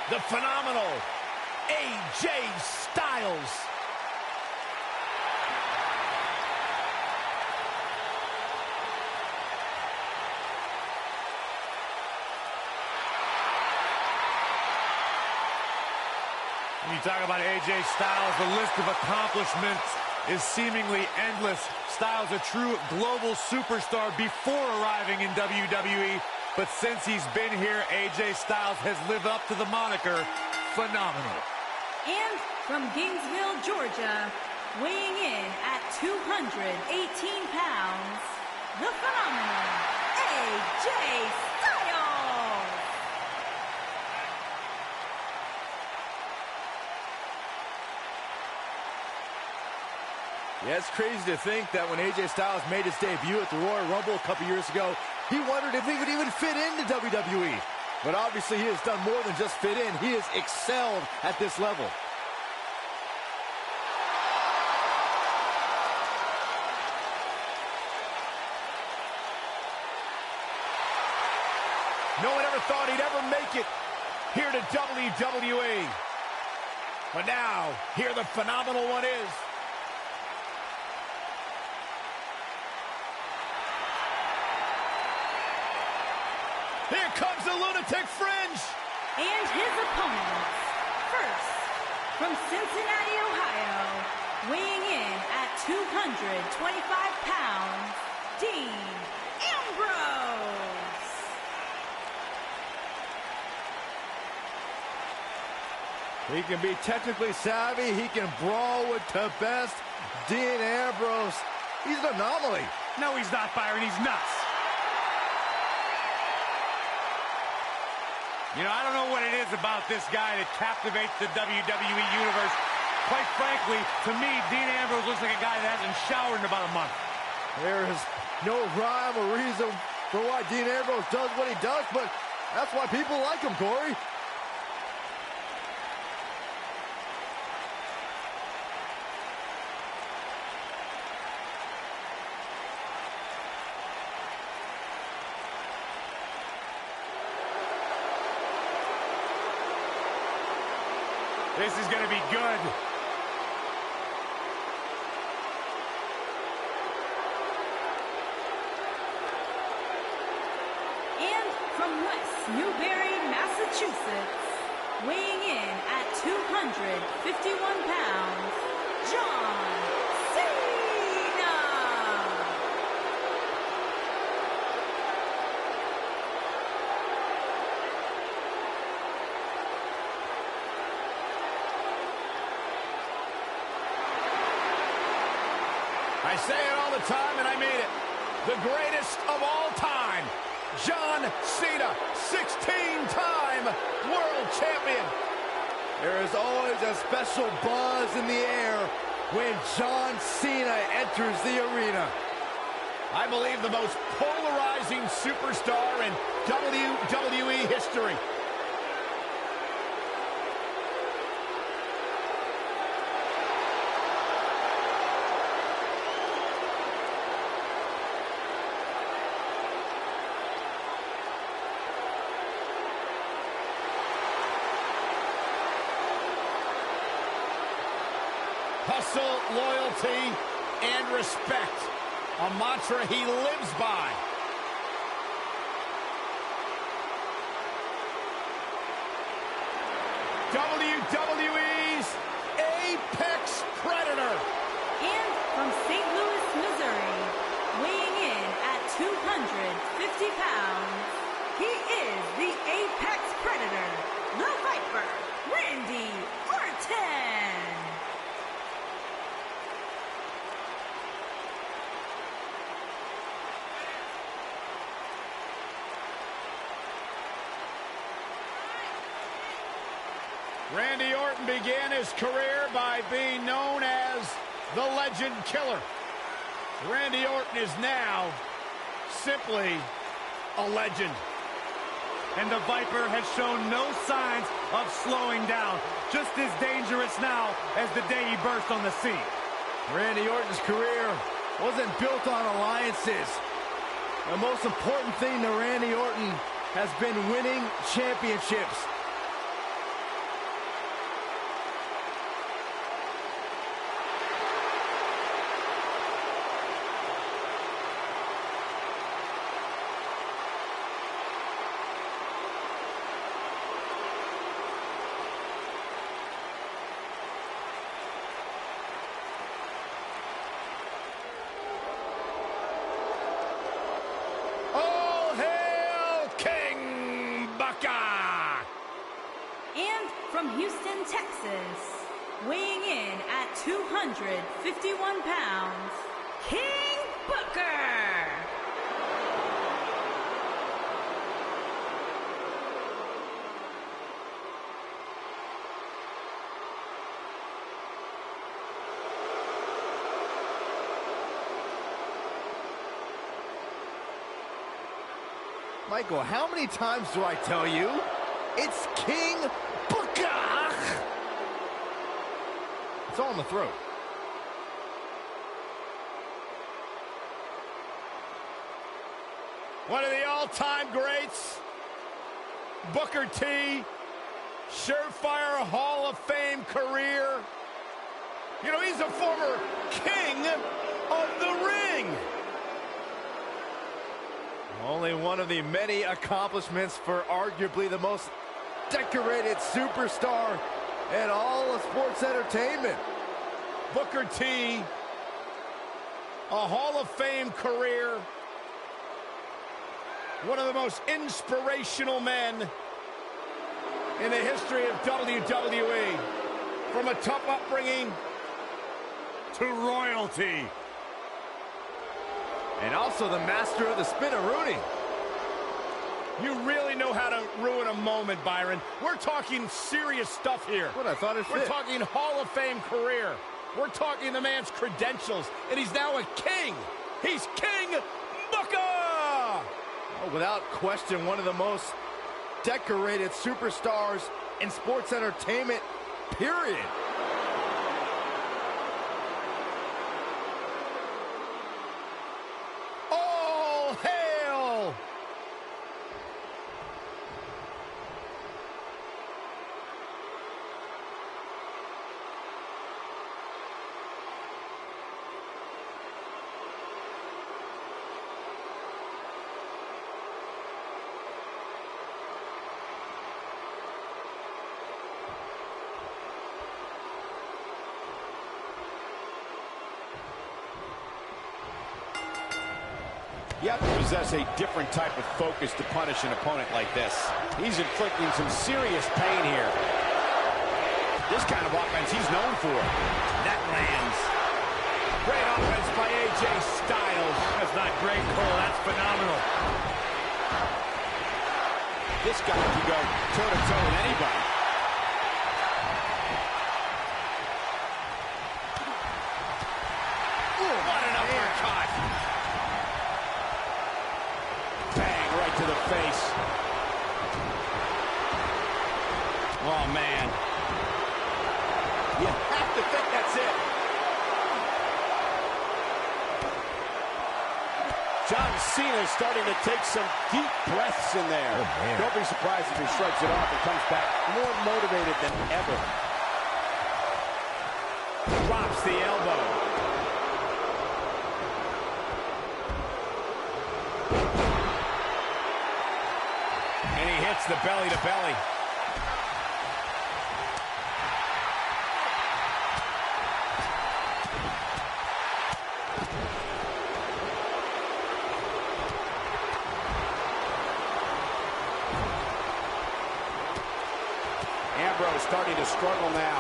The phenomenal AJ Styles. When you talk about AJ Styles, the list of accomplishments is seemingly endless. Styles, a true global superstar before arriving in WWE. But since he's been here, AJ Styles has lived up to the moniker phenomenal. And from Gainesville, Georgia, weighing in at 218 pounds, the phenomenal AJ Styles. Yeah, it's crazy to think that when AJ Styles made his debut at the Royal Rumble a couple years ago, he wondered if he would even fit into WWE. But obviously he has done more than just fit in. He has excelled at this level. No one ever thought he'd ever make it here to WWE. But now, here the phenomenal one is. Here comes the Lunatic Fringe. And his opponents. First, from Cincinnati, Ohio, weighing in at 225 pounds, Dean Ambrose. He can be technically savvy. He can brawl with the best. Dean Ambrose, he's an anomaly. No, he's not, Byron. He's nuts. You know, I don't know what it is about this guy that captivates the WWE Universe. Quite frankly, to me, Dean Ambrose looks like a guy that hasn't showered in about a month. There is no rhyme or reason for why Dean Ambrose does what he does, but that's why people like him, Corey. This is going to be good. And from West Newbury, Massachusetts, weighing in at 251 pounds, John Cena. I say it all the time, and I mean it. The greatest of all time, John Cena, 16-time world champion. There is always a special buzz in the air when John Cena enters the arena. I believe the most polarizing superstar in WWE history. Hustle, loyalty, and respect. A mantra he lives by. WWE's Apex Predator. And from St. Louis, Missouri, weighing in at 250 pounds, he is the Apex Predator, the Viper, Randy Orton. Randy Orton began his career by being known as the Legend Killer. Randy Orton is now simply a legend. And the Viper has shown no signs of slowing down. Just as dangerous now as the day he burst on the scene. Randy Orton's career wasn't built on alliances. The most important thing to Randy Orton has been winning championships. And from Houston, Texas, weighing in at 251 pounds, King Booker. Michael, how many times do I tell you? It's King Booker! It's all in the throat. One of the all-time greats, Booker T, surefire Hall of Fame career. You know, he's a former king of the ring. Only one of the many accomplishments for arguably the most decorated superstar in all of sports entertainment. Booker T, a Hall of Fame career. One of the most inspirational men in the history of WWE. From a tough upbringing to royalty. And also the master of the spin-a-rooney. You really know how to ruin a moment, Byron. We're talking serious stuff here. What I thought it fit. We're talking Hall of Fame career. We're talking the man's credentials, and he's now a king. He's King Booker! Oh, without question, one of the most decorated superstars in sports entertainment, period. All hail! You have to possess a different type of focus to punish an opponent like this. He's inflicting some serious pain here. This kind of offense he's known for. That lands. Great offense by AJ Styles. That's not great, Cole. That's phenomenal. This guy can go toe-to-toe with anybody. Ooh, what an uppercut. Bang, right to the face. Oh, man. You have to think that's it. John Cena is starting to take some deep breaths in there. Oh, man. Don't be surprised if he shrugs it off and comes back more motivated than ever. Drops the elbow. And he hits the belly to belly. Ambrose starting to struggle now.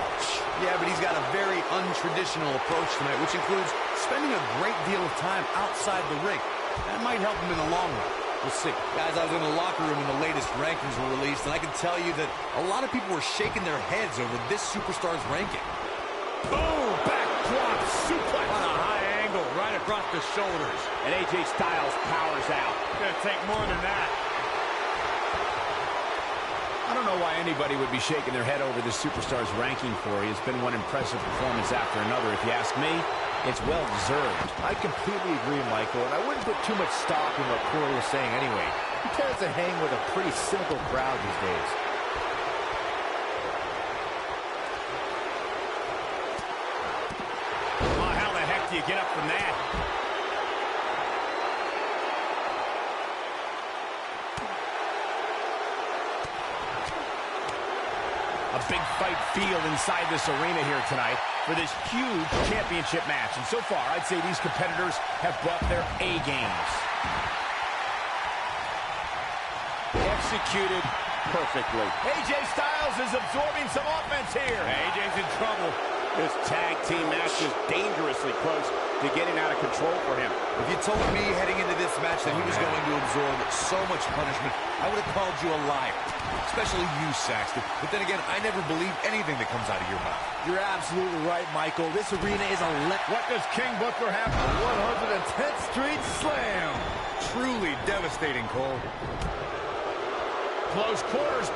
Yeah, but he's got a very untraditional approach tonight, which includes spending a great deal of time outside the ring. That might help him in the long run. We'll see. Guys, I was in the locker room when the latest rankings were released, and I can tell you that a lot of people were shaking their heads over this superstar's ranking. Boom! Backdrop suplex. On a high angle, right across the shoulders. And AJ Styles powers out. Gonna take more than that. I don't know why anybody would be shaking their head over this superstar's ranking, Corey. It's been one impressive performance after another. If you ask me, it's well-deserved. I completely agree, Michael, and I wouldn't put too much stock in what Corey was saying anyway. He tends to hang with a pretty cynical crowd these days. Well, how the heck do you get up from that? A big fight field inside this arena here tonight for this huge championship match. And so far, I'd say these competitors have brought their A games. Executed perfectly. AJ Styles is absorbing some offense here. AJ's in trouble. This tag team match is dangerously close to getting out of control for him. If you told me heading into this match that he was going to absorb so much punishment, I would have called you a liar. Especially you, Saxton. But then again, I never believe anything that comes out of your mouth. You're absolutely right, Michael. This arena is What does King Booker have? The 110th Street Slam. Truly devastating, Cole. Close quarters.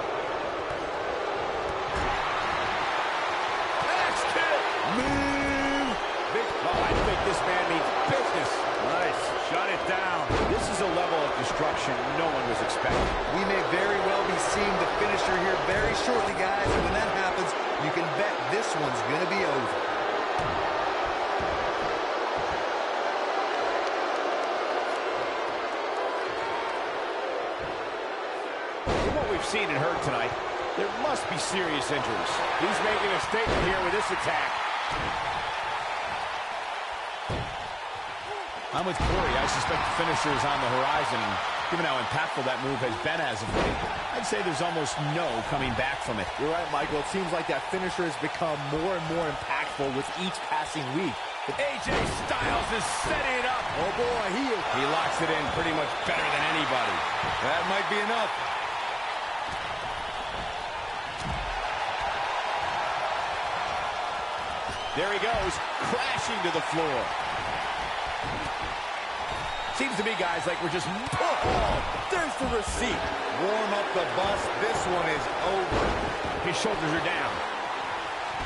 Axe kick. Move. Oh, I think this man means business. Nice. Shut it down. This is a level of destruction no one was expecting. We may very well be seeing the finisher here very shortly, guys. And when that happens, you can bet this one's going to be over. From what we've seen and heard tonight, there must be serious injuries. He's making a statement here with this attack. I'm with Corey. I suspect the finisher is on the horizon, and given how impactful that move has been as of late, I'd say there's almost no coming back from it. You're right, Michael. It seems like that finisher has become more and more impactful with each passing week. AJ Styles is setting it up. Oh, boy, He locks it in pretty much better than anybody. That might be enough. There he goes, crashing to the floor. Seems to me, guys, like we're just... Oh, there's the receipt. Warm up the bus. This one is over. His shoulders are down.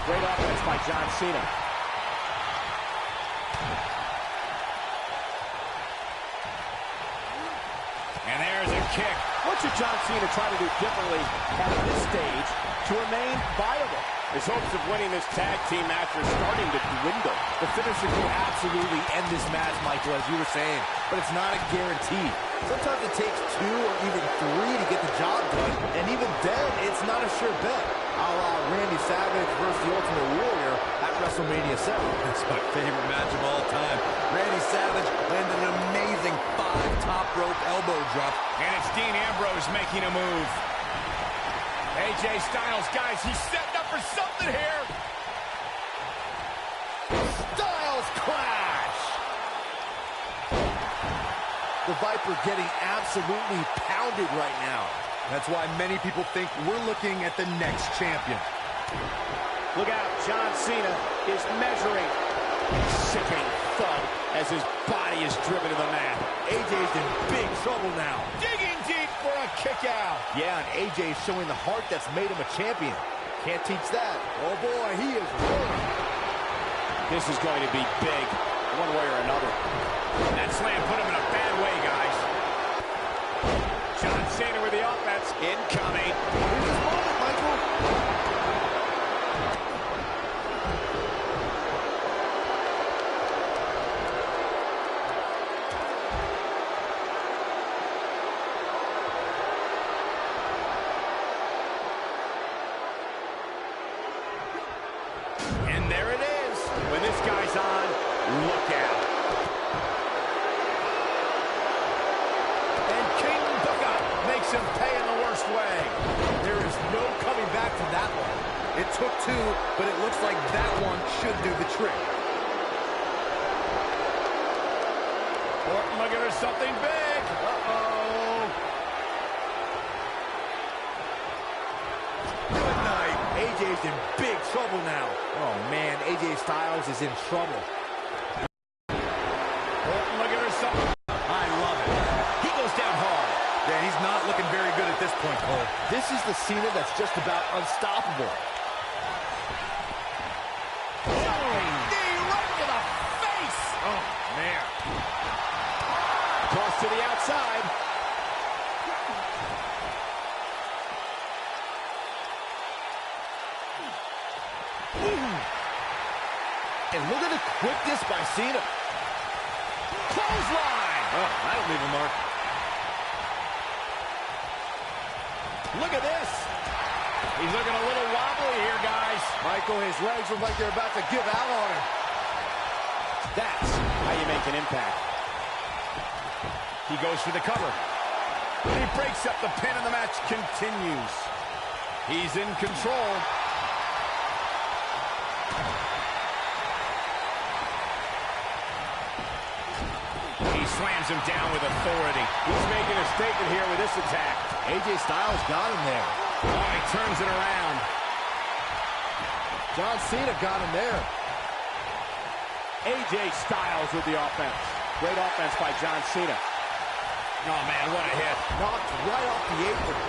Great offense by John Cena. And there's a kick. What should John Cena try to do differently at this stage to remain viable? His hopes of winning this tag team match are starting to dwindle. The finisher can absolutely end this match, Michael, as you were saying, but it's not a guarantee. Sometimes it takes 2 or even 3 to get the job done, and even then, it's not a sure bet. A la Randy Savage versus the Ultimate Warrior at WrestleMania 7. That's my favorite match of all time. Randy Savage landed an amazing 5 top rope elbow drop. And it's Dean Ambrose making a move. AJ Styles, guys, he's setting up for something here. Styles clash! The Viper getting absolutely pounded right now. That's why many people think we're looking at the next champion. Look out, John Cena is measuring. Sickening thud as his body is driven to the mat. AJ's in big trouble now. Digging deep for a kick out. Yeah, and AJ is showing the heart that's made him a champion. Can't teach that. Oh, boy, he is rolling. This is going to be big, one way or another. That slam put him in a bad way, guys. John Cena with the offense. Incoming. Here's his moment, Michael. And there it is. When this guy's on, look out. And King Booker makes him pay in the worst way. There is no coming back from that one. It took 2, but it looks like that one should do the trick. Orton looking for something big. Uh-oh. Good night. AJ's in big trouble now. Oh, man, AJ Styles is in trouble. Orton looking for something. I love it. He goes down hard. Yeah, he's not looking very good at this point, Cole. This is the Cena that's just about unstoppable. Knee right to the face. Oh, man. Toss to the outside. And look at the quickness by Cena. Clothesline. Oh, that'll leave a mark. Look at this. He's looking a little wobbly here, guys. Michael, his legs look like they're about to give out on him. That's how you make an impact. He goes for the cover. He breaks up the pin and the match continues. He's in control. He slams him down with authority. He's making a statement here with this attack. AJ Styles got him there. Oh, he turns it around. John Cena got him there. AJ Styles with the offense. Great offense by John Cena. Oh, man, what a hit. Knocked right off the apron.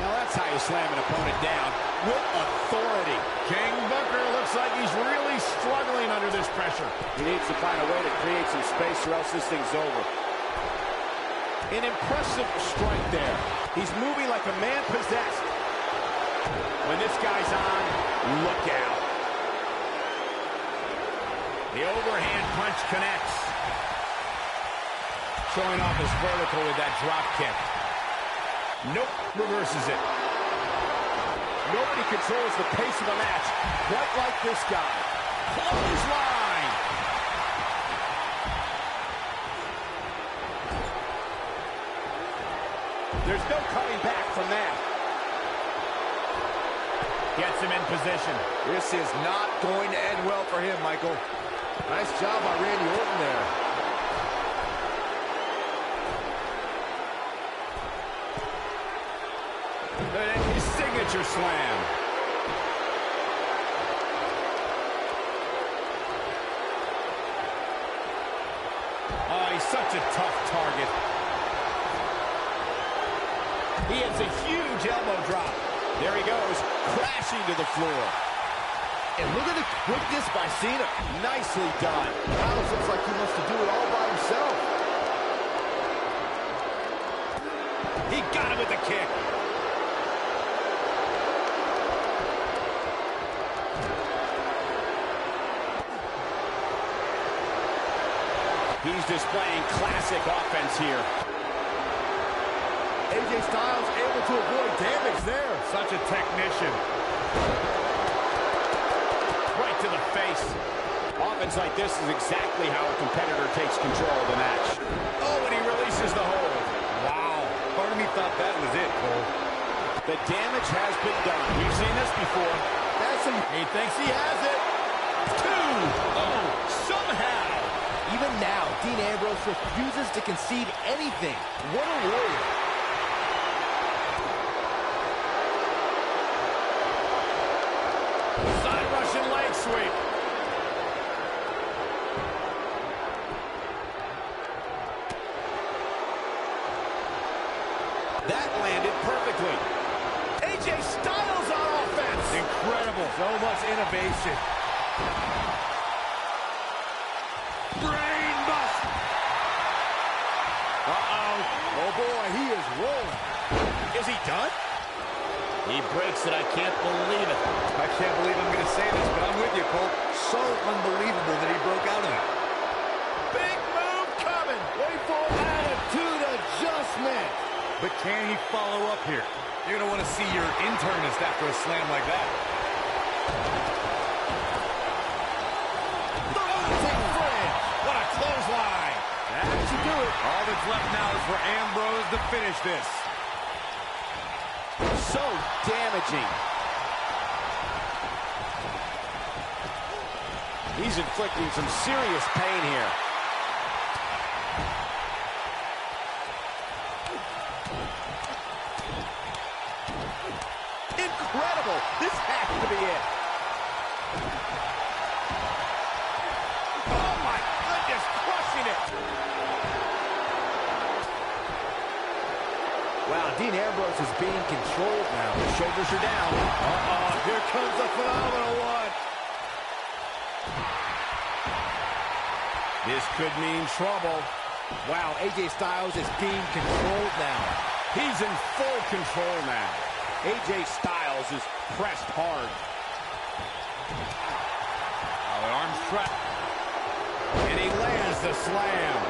Now that's how you slam an opponent down, with authority. King Booker looks like he's really struggling under this pressure. He needs to find a way to create some space or else this thing's over. An impressive strike there. He's moving like a man possessed. When this guy's on, look out. The overhand punch connects. Showing off his vertical with that drop kick. Nope, reverses it. Nobody controls the pace of the match quite like this guy. Clothesline. There's no coming back from that. Gets him in position. This is not going to end well for him, Michael. Nice job by Randy Orton there. His signature slam. Oh, he's such a tough target. He hits a huge elbow drop. There he goes, crashing to the floor. And look at the quickness by Cena. Nicely done. Miles looks like he wants to do it all by himself. He got him with the kick. He's displaying classic offense here. AJ Styles able to avoid damage there. Such a technician. Right to the face. Offense like this is exactly how a competitor takes control of the match. Oh, and he releases the hold. Wow. Part of me thought that was it, Cole. The damage has been done. We've seen this before. He thinks he has it. 2. Oh, somehow. Even now, Dean Ambrose refuses to concede anything. What a warrior. Side Russian leg sweep. That landed perfectly. AJ Styles on offense. Incredible. So much innovation. Brain bust. Uh-oh. Oh, boy, he is rolling. Is he done? He breaks it. I can't believe it. I can't believe I'm going to say this, but I'm with you, Cole. So unbelievable that he broke out of that. Big move coming. Wait for attitude adjustment. But can he follow up here? You're going to want to see your internist after a slam like that. What a clothesline. That should do it. All that's left now is for Ambrose to finish this. So damaging. He's inflicting some serious pain here. Incredible. This has to be it. Oh, my goodness. Crushing it. Wow, Dean Ambrose is being controlled now. His shoulders are down. Uh-oh, here comes the phenomenal one. This could mean trouble. Wow, AJ Styles is being controlled now. He's in full control now. AJ Styles is pressed hard. Oh, the arm's trapped. And he lands the slam.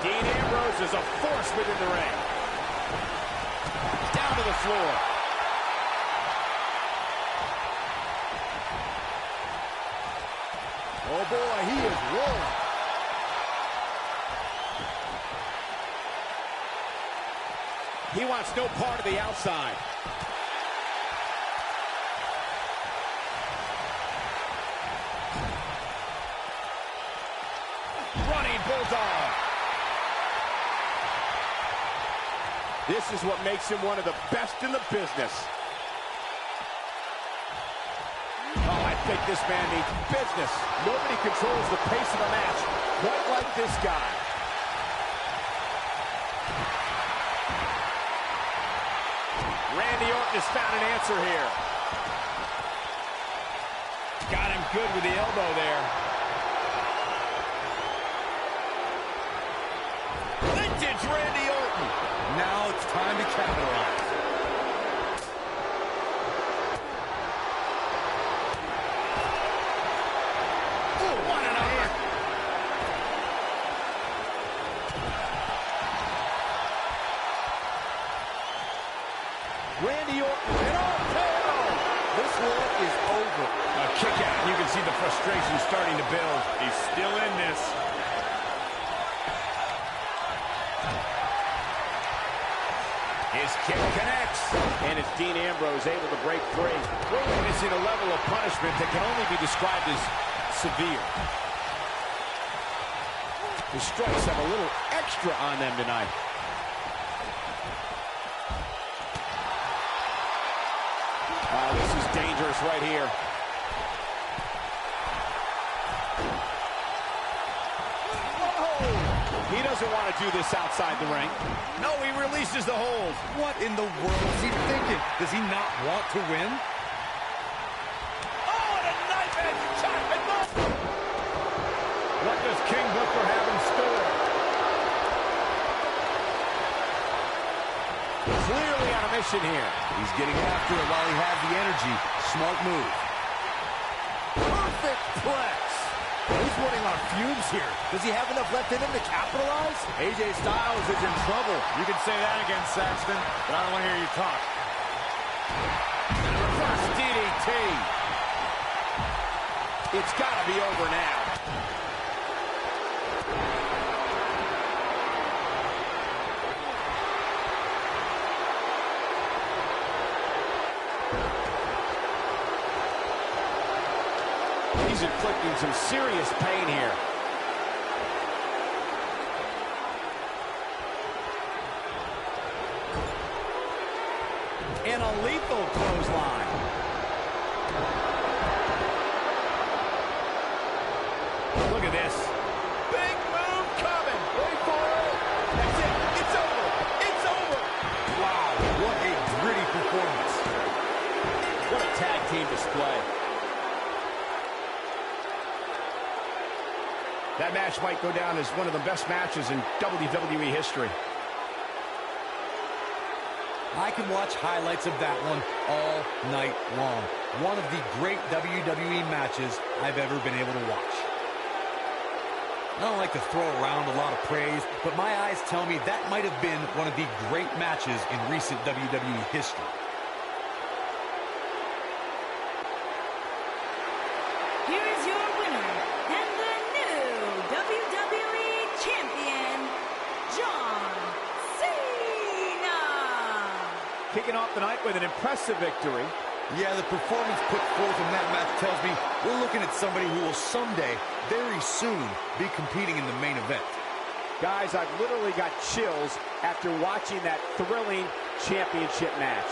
Dean Ambrose is a force within the ring. Down to the floor. Oh, boy, he is rolling. He wants no part of the outside. Running bulldog. This is what makes him one of the best in the business. Oh, I think this man needs business. Nobody controls the pace of a match quite like this guy. Randy Orton has found an answer here. Got him good with the elbow there. Vintage Randy Orton. Now it's time to capitalize. Randy Orton, an RKO. This one is over. A kick out. You can see the frustration starting to build. He's still in this. His kick connects. And it's Dean Ambrose able to break free. We're witnessing a level of punishment that can only be described as severe. The strikes have a little extra on them tonight. This is dangerous right here. He doesn't want to do this outside the ring. No, he releases the hold. What in the world is he thinking? Does he not want to win? Oh, and a knife edge chop. What does King Booker have in store? Clearly on a mission here. He's getting after it while he has the energy. Smart move. Perfect plex. He's running on fumes here. Does he have enough left in him to capitalize? AJ Styles is in trouble. You can say that again, Saxton, but I don't want to hear you talk. Reverse DDT. It's got to be over now. He's inflicting some serious pain here. And a lethal clothesline. Look at this. Big move coming. Wait for it. That's it. It's over. It's over. Wow, what a gritty performance. What a tag team display. That match might go down as one of the best matches in WWE history. I can watch highlights of that one all night long. One of the great WWE matches I've ever been able to watch. I don't like to throw around a lot of praise, but my eyes tell me that might have been one of the great matches in recent WWE history. Here is your winner and the new WWE Champion, John Cena. Kicking off the night with an impressive victory. Yeah, the performance put forth in that match tells me we're looking at somebody who will someday, very soon, be competing in the main event. Guys, I've literally got chills after watching that thrilling championship match.